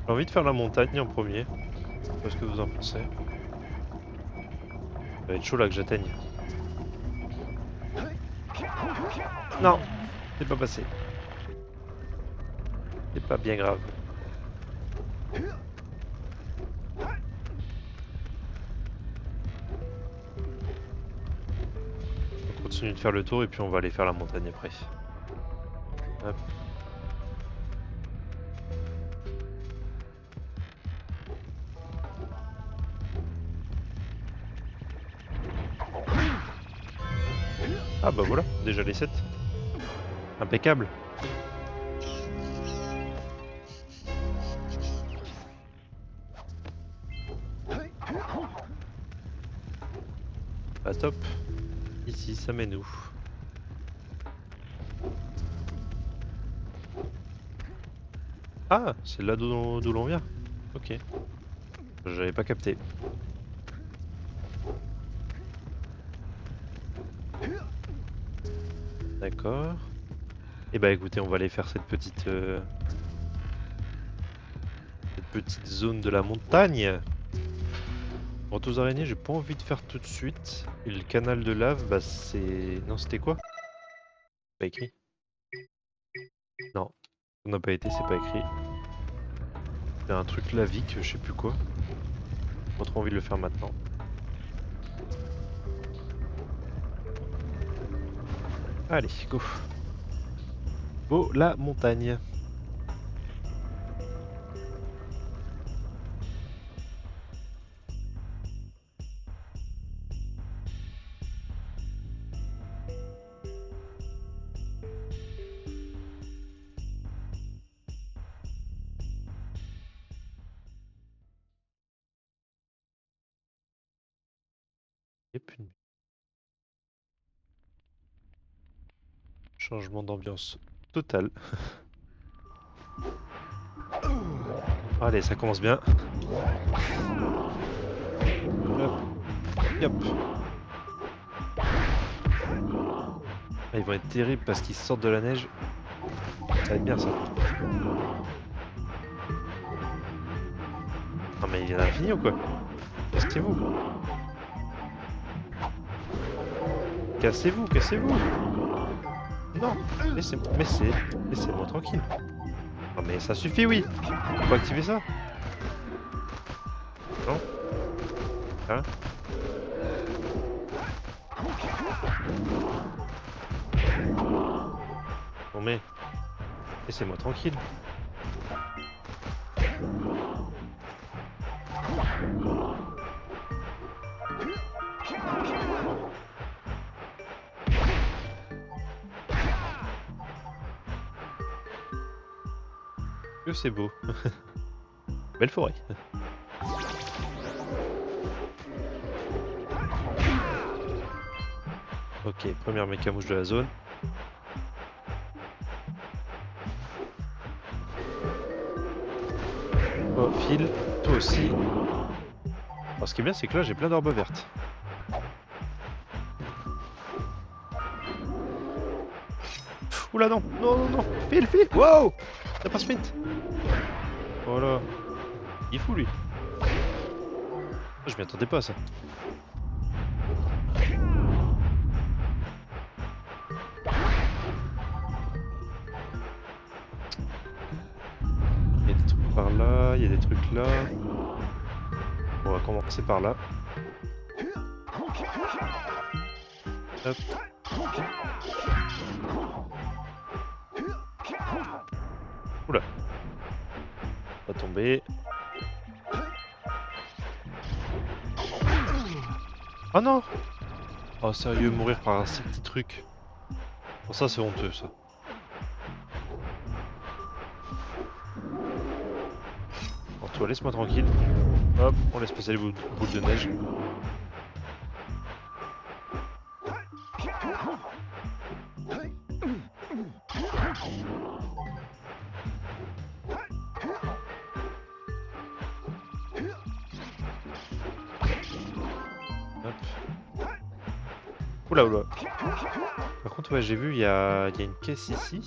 J'ai envie de faire la montagne en premier. Je sais pas ce que vous en pensez. Ça va être chaud là que j'atteigne. Non, c'est pas passé. C'est pas bien grave. On continue de faire le tour et puis on va aller faire la montagne après. Hop. Ah bah voilà, déjà les 7. Impeccable. Bah top. Ici, ça mène où? Ah, c'est là d'où l'on vient. Ok. J'avais pas capté. D'accord. Et bah écoutez, on va aller faire cette petite zone de la montagne. Grotte aux araignées, j'ai pas envie de faire tout de suite. Et le canal de lave, bah c'est... Non, c'était quoi? Pas écrit. Non, ça n'a pas été, c'est pas écrit. C'est un truc lavique, je sais plus quoi. Pas trop envie de le faire maintenant. Allez, go. Go la montagne. Yep, changement d'ambiance total. Allez, ça commence bien. Hop. Yep. Ah, ils vont être terribles parce qu'ils sortent de la neige. Ça va être bien ça. Non mais il y en a fini ou quoi? Cassez-vous. Cassez-vous, cassez-vous. Non, laissez-moi tranquille. Non mais ça suffit, oui. Faut activer ça. Non. Hein? Non mais laissez-moi tranquille. Que c'est beau. Belle forêt. Ok, première mécamouche de la zone. Oh, file, toi aussi. Alors ce qui est bien, c'est que là, j'ai plein d'herbes vertes. Oula non, non, non, non, file, wow. T'as pas sprint. Voilà. Il est fou lui. Je m'y attendais pas à ça. Il y a des trucs par il y a des trucs là. On va commencer par là. Hop. Oula. Pas tomber. Oh non! Oh sérieux, mourir par un si petit truc. Bon, ça c'est honteux ça. Bon, toi laisse-moi tranquille. Hop, on laisse passer les boules de neige. Hop. Oula oula. Par contre ouais j'ai vu il y a une caisse ici.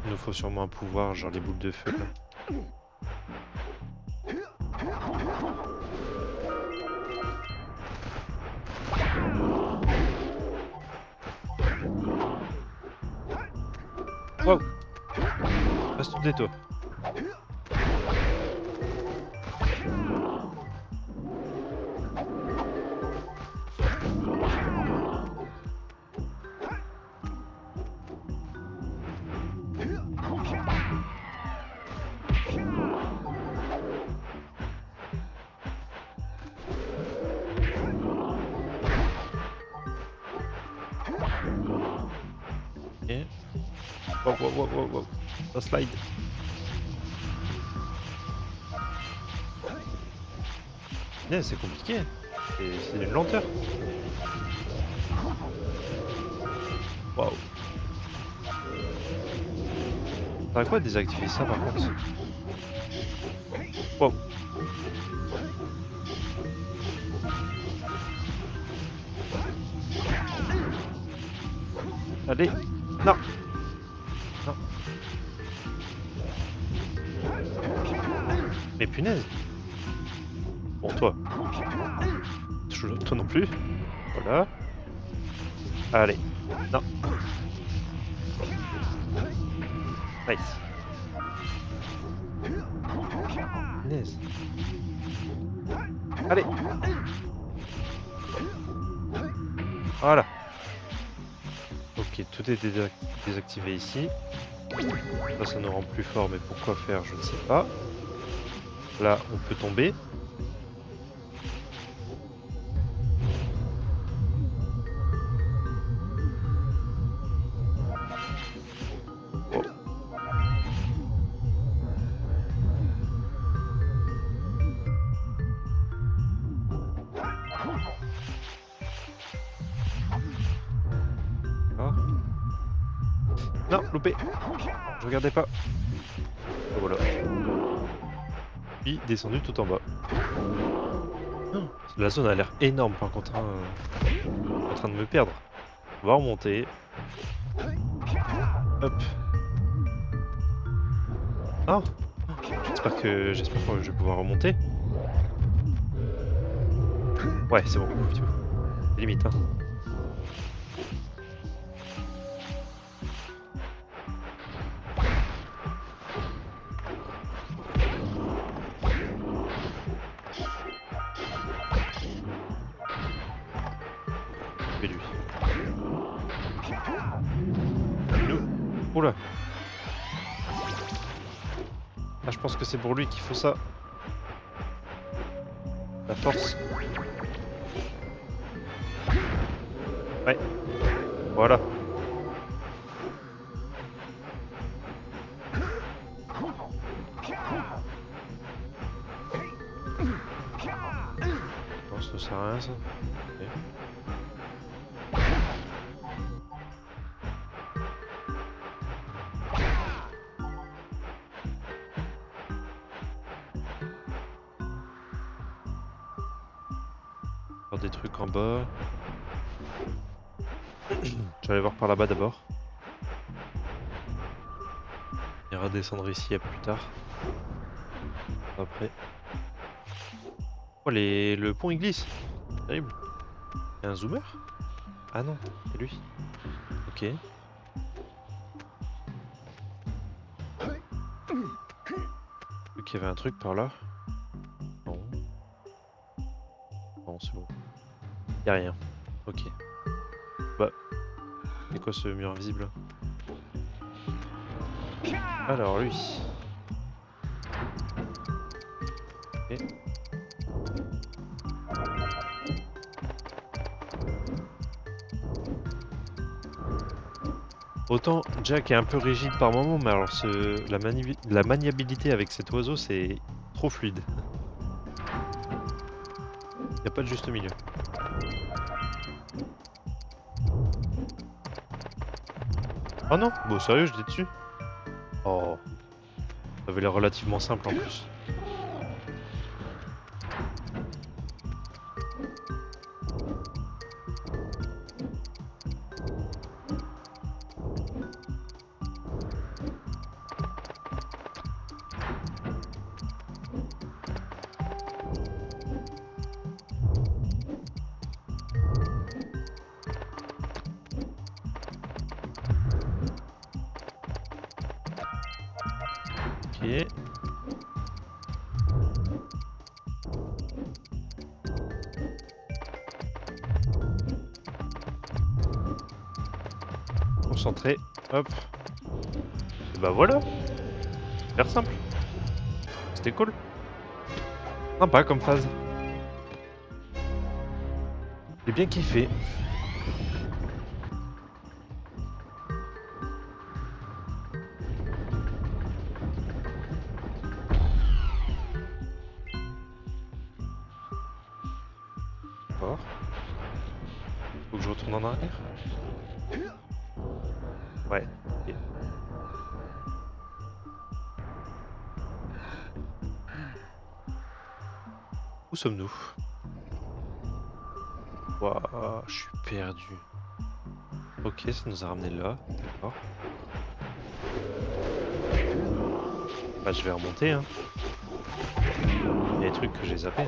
Il nous faut sûrement un pouvoir, genre les boules de feu là. Wow! Reste tout toi. Ok. Wow, wow, wow, wow, wow. Ça slide. Yeah, c'est compliqué. C'est une lenteur. Waouh. Ça à quoi désactiver ça par contre? Wow. Allez. Non. Non. Mais punaise. Bon toi. Toi non plus. Voilà. Allez. Non. Nice. Punaise. Allez. Voilà. Ok, tout est désactivé ici. Ça nous rend plus fort, mais pourquoi faire, je ne sais pas. Là, on peut tomber. Oh. Ah. Non, loupé. Je regardais pas. Et voilà. Puis descendu tout en bas. Oh, la zone a l'air énorme par contre. Hein. En train de me perdre. On va remonter. Hop. Oh. J'espère que je vais pouvoir remonter. Ouais, c'est bon. Limite, hein. Et lui. Oula. Ah, je pense que c'est pour lui qu'il faut ça. La force. Ouais. Voilà. Non, ça sert à rien ça. Okay. Faire des trucs en bas. Je vais aller voir par là-bas d'abord. Et redescendre ici à plus tard. Après. Oh, le pont il glisse. Terrible. Il y a un zoomer? Ah non, c'est lui. Ok. Vu qu'il y avait un truc par là. Non. Non, c'est bon. Y'a rien. Ok. Bah. C'est quoi ce mur invisible? Alors lui. Ok. Autant Jack est un peu rigide par moment, mais alors la maniabilité avec cet oiseau, c'est trop fluide. Y a pas de juste milieu. Oh non, bon sérieux, j'étais dessus. Oh, ça avait l'air relativement simple en plus. Ok. Concentré, hop. Et bah voilà. Super simple. C'était cool. Sympa comme phase. J'ai bien kiffé. D'accord. Faut que je retourne en arrière. Ouais. Ok. Où sommes-nous? Waouh, je suis perdu. Ok, ça nous a ramené là. D'accord. Bah, je vais remonter, hein. Il y a des trucs que j'ai zappés.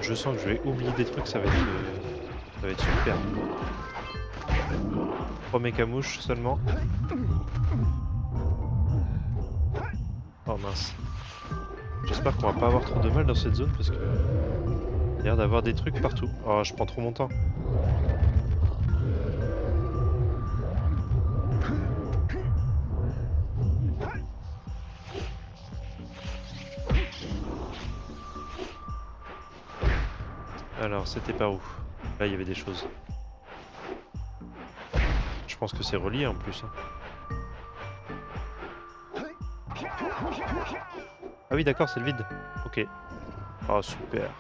Je sens que je vais oublier des trucs, ça va être super. 3 mécamouches seulement. Oh mince. J'espère qu'on va pas avoir trop de mal dans cette zone parce que il y a l'air d'avoir des trucs partout. Oh, je prends trop mon temps. Alors, c'était par où? Là, il y avait des choses. Je pense que c'est relié en plus, hein. Ah oui, d'accord, c'est le vide. Ok. Oh, super.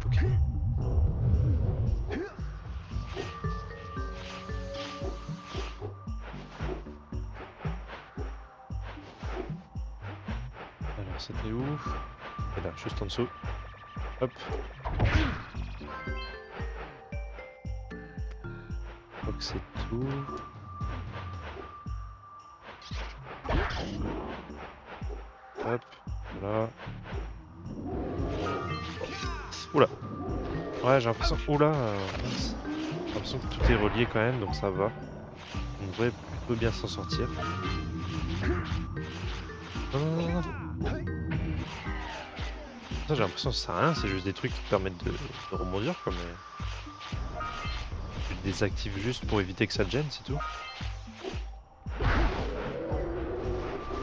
Ok. Alors, c'était où? Et là, juste en dessous. Hop. Je crois que c'est tout. Hop. Voilà. Oula. Ouais, j'ai l'impression... Oula, mince. J'ai l'impression que tout est relié quand même, donc ça va. On devrait plutôt bien s'en sortir. Non, non, non, non. Ça, j'ai l'impression que ça sert à rien, c'est juste des trucs qui permettent de rebondir, quoi, mais... Je les désactive juste pour éviter que ça te gêne, c'est tout.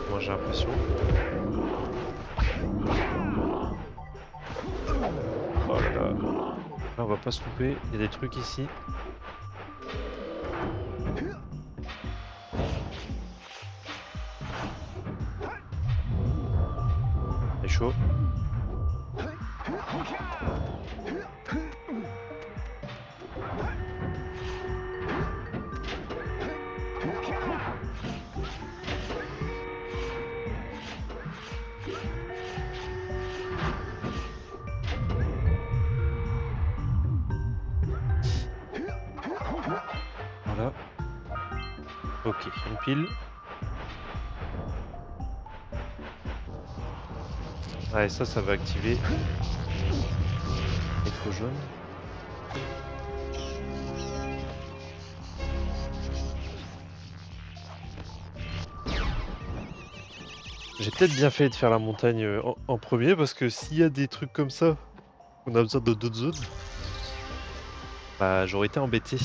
Moi, j'ai l'impression. Oh là là. Là, on va pas se louper, il y a des trucs ici. C'est chaud. Voilà. Ok, une pile. Ah et ça va activer l'écho jaune. J'ai peut-être bien fait de faire la montagne en premier parce que s'il y a des trucs comme ça, on a besoin de d'autres zones, bah j'aurais été embêté.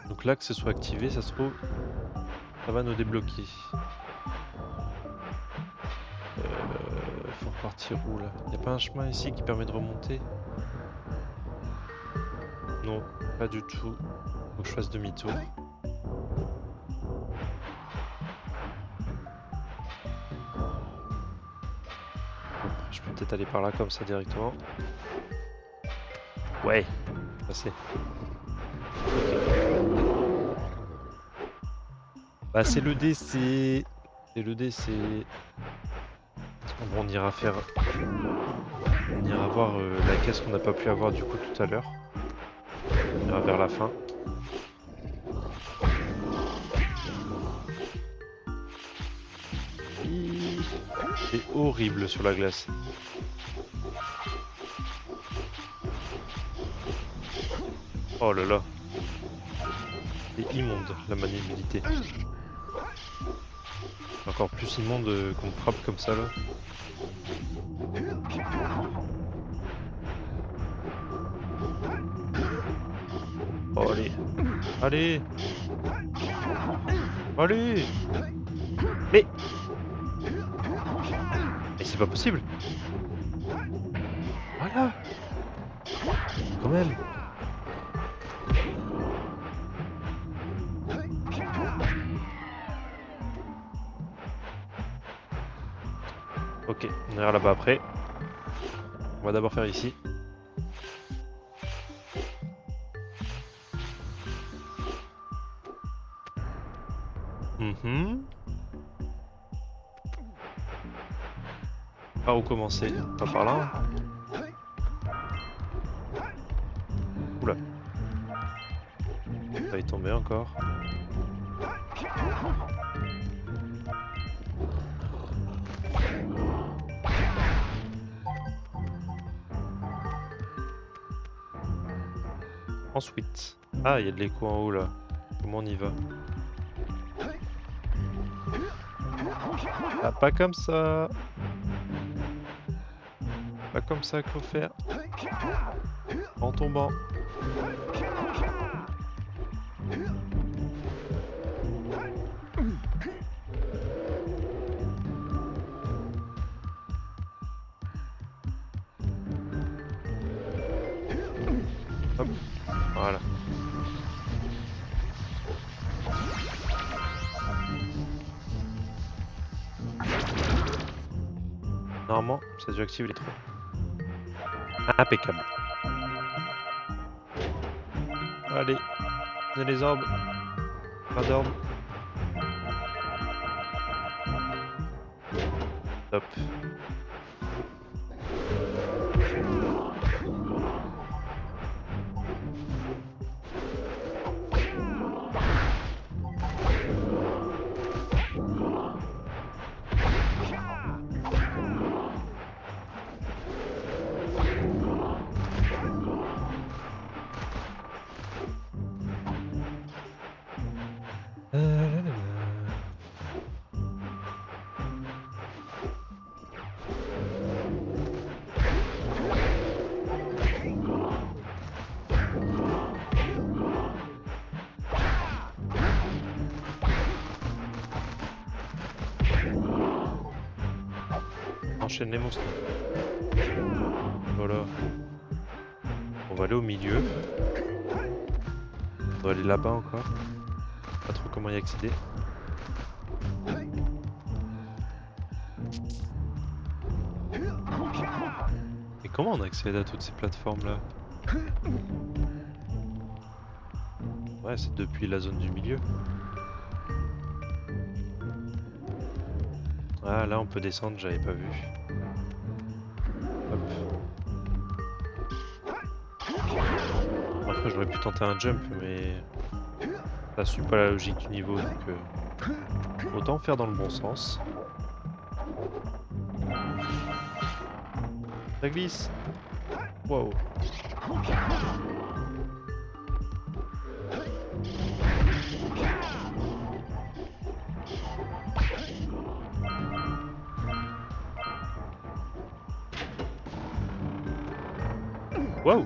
Donc là que ce soit activé, ça se trouve, ça va nous débloquer. Faut repartir où là? Y'a pas un chemin ici qui permet de remonter? Non, pas du tout. Faut que je fasse demi-tour. Je peux peut-être aller par là comme ça directement. Ouais, passé. Bah c'est le DC. C'est le DC. Bon, on ira faire. On ira voir la caisse qu'on n'a pas pu avoir du coup tout à l'heure. On ira vers la fin. C'est horrible sur la glace. Oh là là. C'est immonde la maniabilité. Encore plus immonde qu'on me frappe comme ça là. Oh allez. Allez. Allez. Mais c'est pas possible. Voilà. Quand même. Ok, on ira là-bas après. On va d'abord faire ici. Par où commencer? Pas par là. Oula. On va y tomber encore. Ensuite. Ah, il y a de l'écho en haut là. Comment on y va? Ah, pas comme ça. Pas comme ça qu'il faut faire. En tombant. Hop. Voilà. Normalement, ça a dû activer les trois. Impeccable. Allez, venez les orbes. Pas d'orbes. Top. Enchaîne les monstres. Voilà. On va aller au milieu. On doit aller là-bas encore. Pas trop comment y accéder. Et comment on accède à toutes ces plateformes là? Ouais, c'est depuis la zone du milieu. Ah là on peut descendre, j'avais pas vu. Hop. Après j'aurais pu tenter un jump mais Ça suit pas la logique du niveau, donc autant faire dans le bon sens. Ça glisse. Wow. Waouh.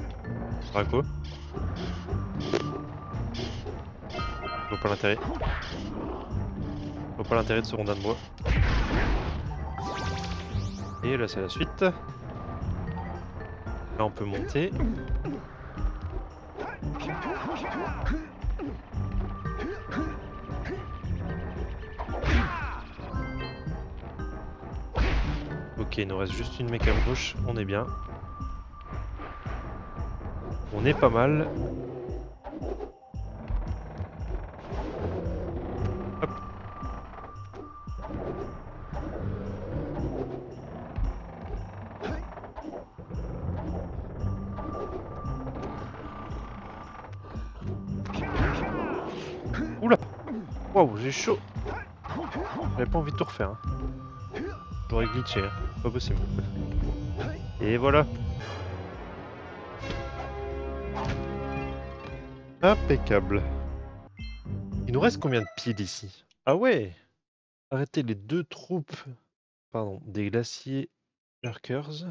Ah quoi? Je vois pas l'intérêt. Je vois pas l'intérêt de ce rondin de bois. Et là c'est la suite. Là on peut monter. Ok, il nous reste juste une méca gauche, on est bien. On est pas mal. Hop. Oula. Waouh, j'ai chaud. J'avais pas envie de tout refaire. Hein. J'aurais glitché, hein. Pas possible. Et voilà. Impeccable. Il nous reste combien de piles ici? Ah ouais. Arrêtez les 2 troupes des glaciers lurkers.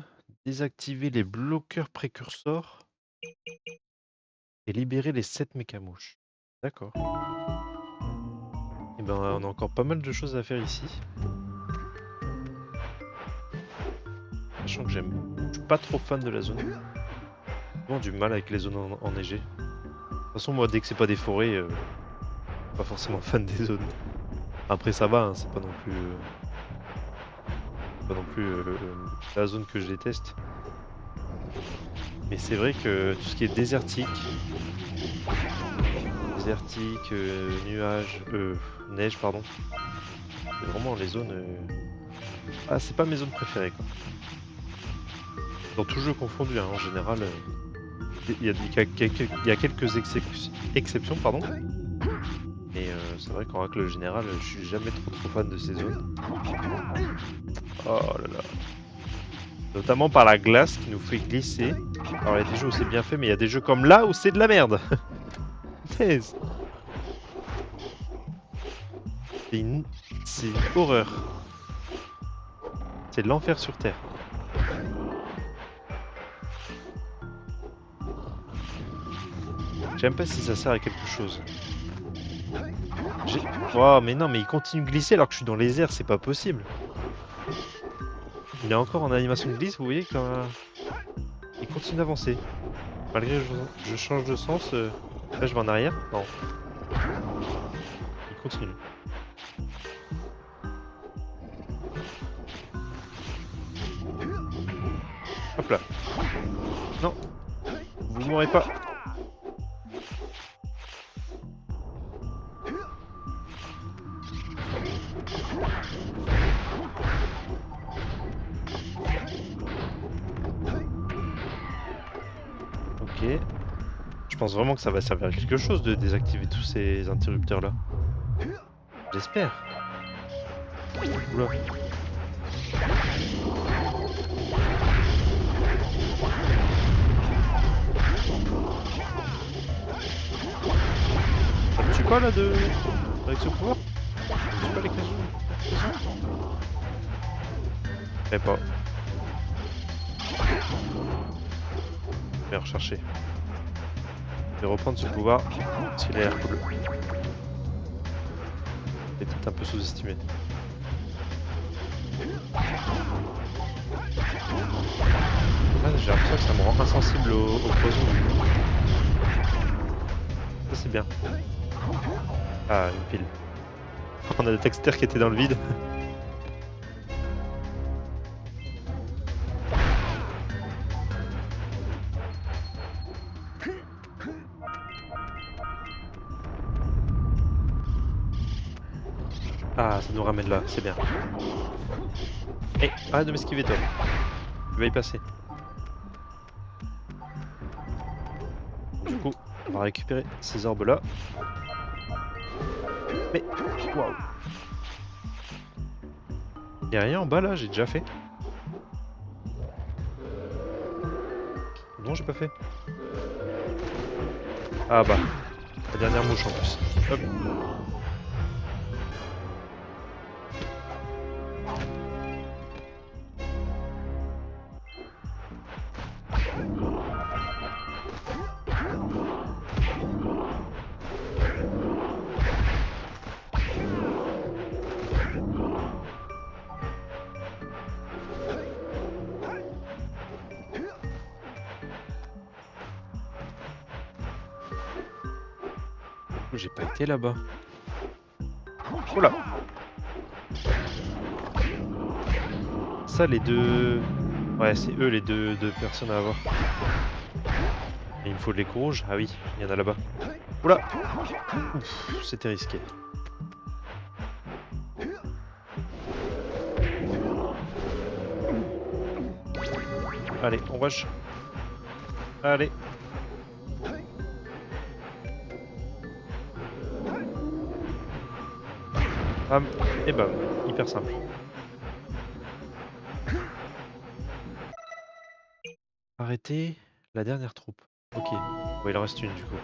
Désactiver les bloqueurs précurseurs. Et libérer les 7 mécamouches. D'accord. Et ben on a encore pas mal de choses à faire ici. Sachant que je suis pas trop fan de la zone. J'ai vraiment du mal avec les zones enneigées. De toute façon moi dès que c'est pas des forêts, pas forcément fan des zones. Après ça va, hein, c'est pas non plus, la zone que je déteste. Mais c'est vrai que tout ce qui est désertique, nuages, neige pardon, c'est vraiment les zones... Ah c'est pas mes zones préférées quoi. Dans tout jeu confondu hein, en général, il y a quelques exceptions pardon. Mais c'est vrai qu'en règle générale, je suis jamais trop fan de ces zones. Oh là là. Notamment par la glace qui nous fait glisser. Alors il y a des jeux où c'est bien fait, mais il y a des jeux comme là où c'est de la merde. C'est une horreur. C'est de l'enfer sur Terre. Je sais même pas si ça sert à quelque chose. Oh mais non, mais il continue de glisser alors que je suis dans les airs, c'est pas possible. Il est encore en animation de glisse, vous voyez quand il continue d'avancer. Malgré que je change de sens, là je vais en arrière. Non. Il continue. Hop là. Non. Vous mourrez pas. Ok. Je pense vraiment que ça va servir à quelque chose de désactiver tous ces interrupteurs là. J'espère. Oula. Ça me tue pas là avec ce pouvoir? Ça me tue pas les casus? Je sais pas. Je vais rechercher. Je vais reprendre ce pouvoir parce qu'il a l'air cool. Il est peut-être un peu sous-estimé. Ah, j'ai l'impression que ça me rend insensible au poison. Ça c'est bien. Ah, une pile. On a des texteurs qui étaient dans le vide. Ah, ça nous ramène là, c'est bien. Eh, arrête de m'esquiver toi. Tu vas y passer. Du coup, on va récupérer ces orbes là. Mais... Waouh. Y'a rien en bas là, j'ai déjà fait. Non, j'ai pas fait. Ah bah, la dernière mouche en plus. Hop. J'ai pas été là-bas. Oula. Ça, les deux... Ouais, c'est eux les deux personnes à avoir. Et il me faut de l'écho rouge. Ah oui, il y en a là-bas. Oula. Ouf, c'était risqué. Allez, on rush. Allez. Bam. Et bam. Hyper simple. Arrêtez la dernière troupe. Ok. Bon, il en reste une du coup.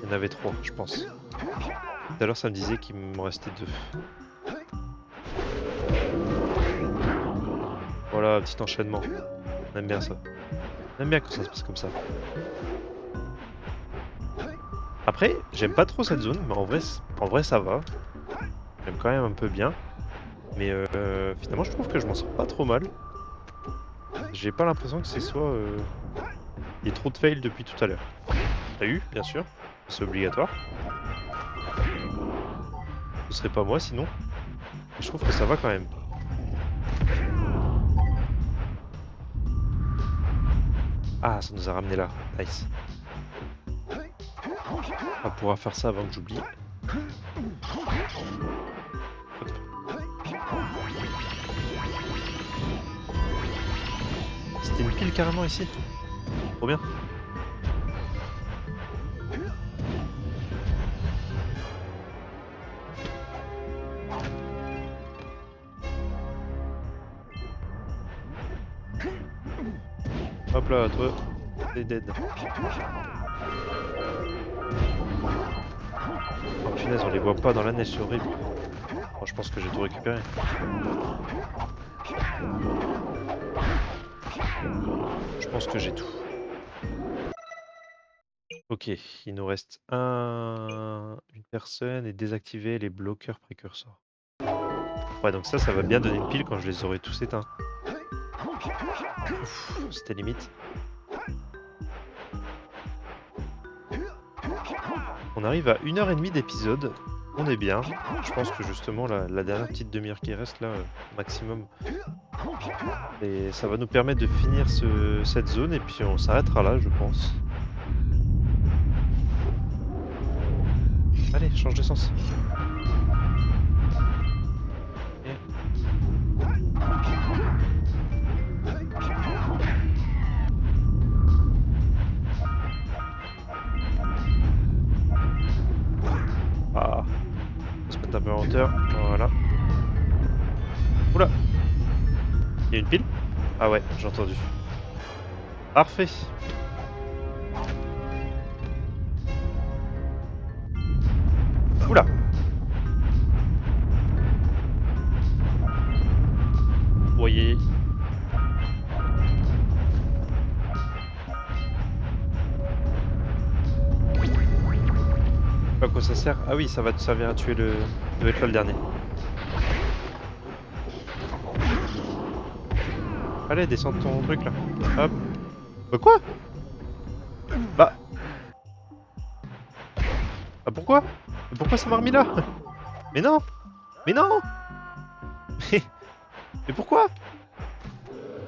Il y en avait 3, je pense. Tout à l'heure, ça me disait qu'il m'en restait 2. Voilà, petit enchaînement. On aime bien ça. On aime bien quand ça se passe comme ça. Après, j'aime pas trop cette zone, mais en vrai ça va. J'aime quand même un peu bien. Mais finalement, je trouve que je m'en sors pas trop mal. J'ai pas l'impression que c'est soit... il y ait trop de fails depuis tout à l'heure. T'as eu, bien sûr. C'est obligatoire. Ce serait pas moi sinon. Mais je trouve que ça va quand même. Ah, ça nous a ramené là. Nice. On va pouvoir faire ça avant que j'oublie. C'était une pile carrément ici. Trop bien. Hop là, toi, t'es dead. Oh punaise, on les voit pas dans la neige, c'est horrible. Bon, je pense que j'ai tout récupéré. Je pense que j'ai tout. Ok, il nous reste une personne et désactiver les bloqueurs précurseurs. Ouais, donc ça va bien donner une pile quand je les aurai tous éteints. C'était limite. On arrive à 1h30 d'épisode. On est bien. Je pense que justement la dernière petite demi-heure qui reste là, maximum. Et ça va nous permettre de finir cette zone et puis on s'arrêtera là, je pense. Allez, change de sens. Okay. Ah, on va se mettre un peu en hauteur. Voilà. Oula! Il y a une pile? Ah ouais, j'ai entendu. Parfait. Oula! Voyez. À quoi ça sert? Ah oui, ça va te servir à tuer le... Ça doit être là le dernier. Allez, descends de ton truc là. Hop. Bah quoi? Bah... Bah pourquoi? Mais pourquoi ça m'a remis là? Mais non! Mais non! Mais pourquoi?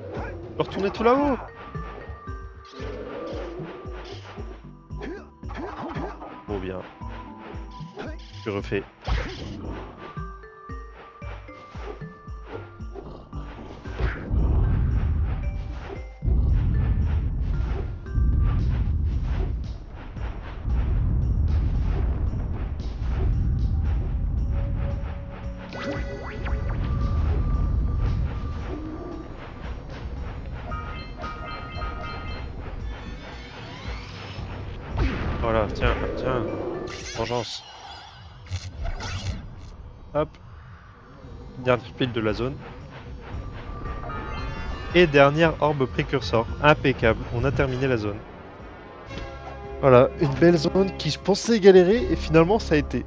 Je peux retourner tout là-haut! Trop bien. Je refais. Voilà, tiens, tiens. Vengeance. Hop. Dernière pile de la zone. Et dernière orbe précurseur. Impeccable. On a terminé la zone. Voilà, une belle zone qui je pensais galérer et finalement ça a été.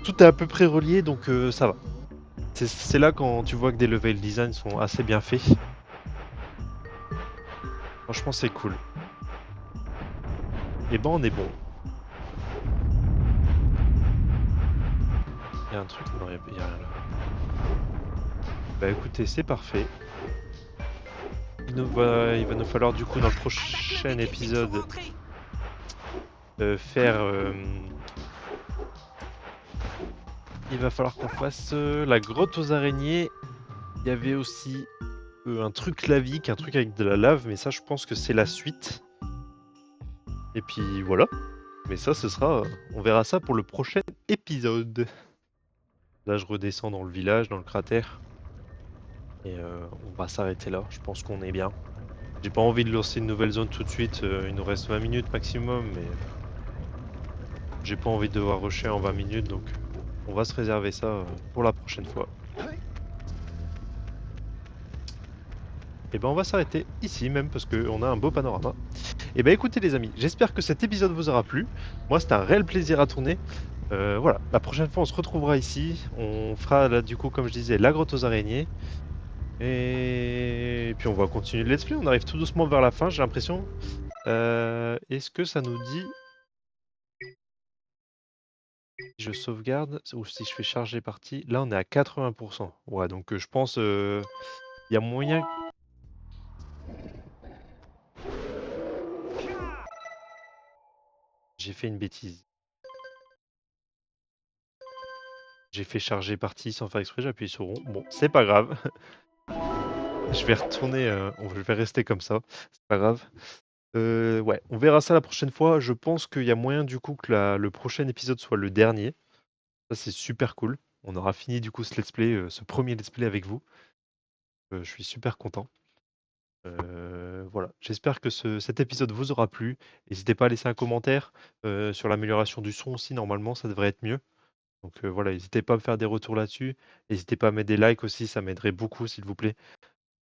Tout est à peu près relié donc ça va. C'est là quand tu vois que des level design sont assez bien faits. Franchement c'est cool. Et ben on est bon. Il y a un truc, non, il y a rien là. Bah écoutez, c'est parfait. Il va nous falloir du coup dans le prochain épisode faire... il va falloir qu'on fasse la grotte aux araignées. Il y avait aussi un truc lavique, un truc avec de la lave, mais ça je pense que c'est la suite. Et puis voilà. Mais ça ce sera... on verra ça pour le prochain épisode. Là je redescends dans le village, dans le cratère. Et on va s'arrêter là, je pense qu'on est bien. J'ai pas envie de lancer une nouvelle zone tout de suite, il nous reste 20 minutes maximum, mais j'ai pas envie de devoir rusher en 20 minutes, donc on va se réserver ça pour la prochaine fois. Et ben on va s'arrêter ici même parce qu'on a un beau panorama. Et ben écoutez les amis, j'espère que cet épisode vous aura plu. Moi c'était un réel plaisir à tourner. Voilà, la prochaine fois on se retrouvera ici. On fera là du coup comme je disais la grotte aux araignées. Et puis on va continuer le let's play, on arrive tout doucement vers la fin j'ai l'impression. Est-ce que ça nous dit si je sauvegarde ou si je fais charger partie? Là on est à 80%. Ouais donc je pense il y a moyen. J'ai fait une bêtise. J'ai fait charger partie sans faire exprès, j'ai appuyé sur rond. Bon, c'est pas grave. Je vais retourner, je vais rester comme ça, c'est pas grave. Ouais, on verra ça la prochaine fois. Je pense qu'il y a moyen du coup que le prochain épisode soit le dernier. Ça c'est super cool. On aura fini du coup ce let's play, ce premier let's play avec vous. Je suis super content. Voilà, j'espère que cet épisode vous aura plu. N'hésitez pas à laisser un commentaire sur l'amélioration du son aussi, normalement ça devrait être mieux. Donc voilà, n'hésitez pas à me faire des retours là-dessus. N'hésitez pas à mettre des likes aussi, ça m'aiderait beaucoup s'il vous plaît.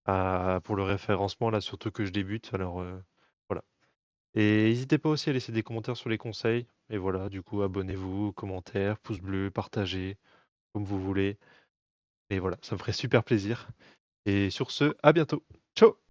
Pour le référencement là, surtout que je débute. Alors voilà. Et n'hésitez pas aussi à laisser des commentaires sur les conseils. Et voilà, du coup, abonnez-vous, commentaires, pouce bleu, partagez, comme vous voulez. Et voilà, ça me ferait super plaisir. Et sur ce, à bientôt. Ciao!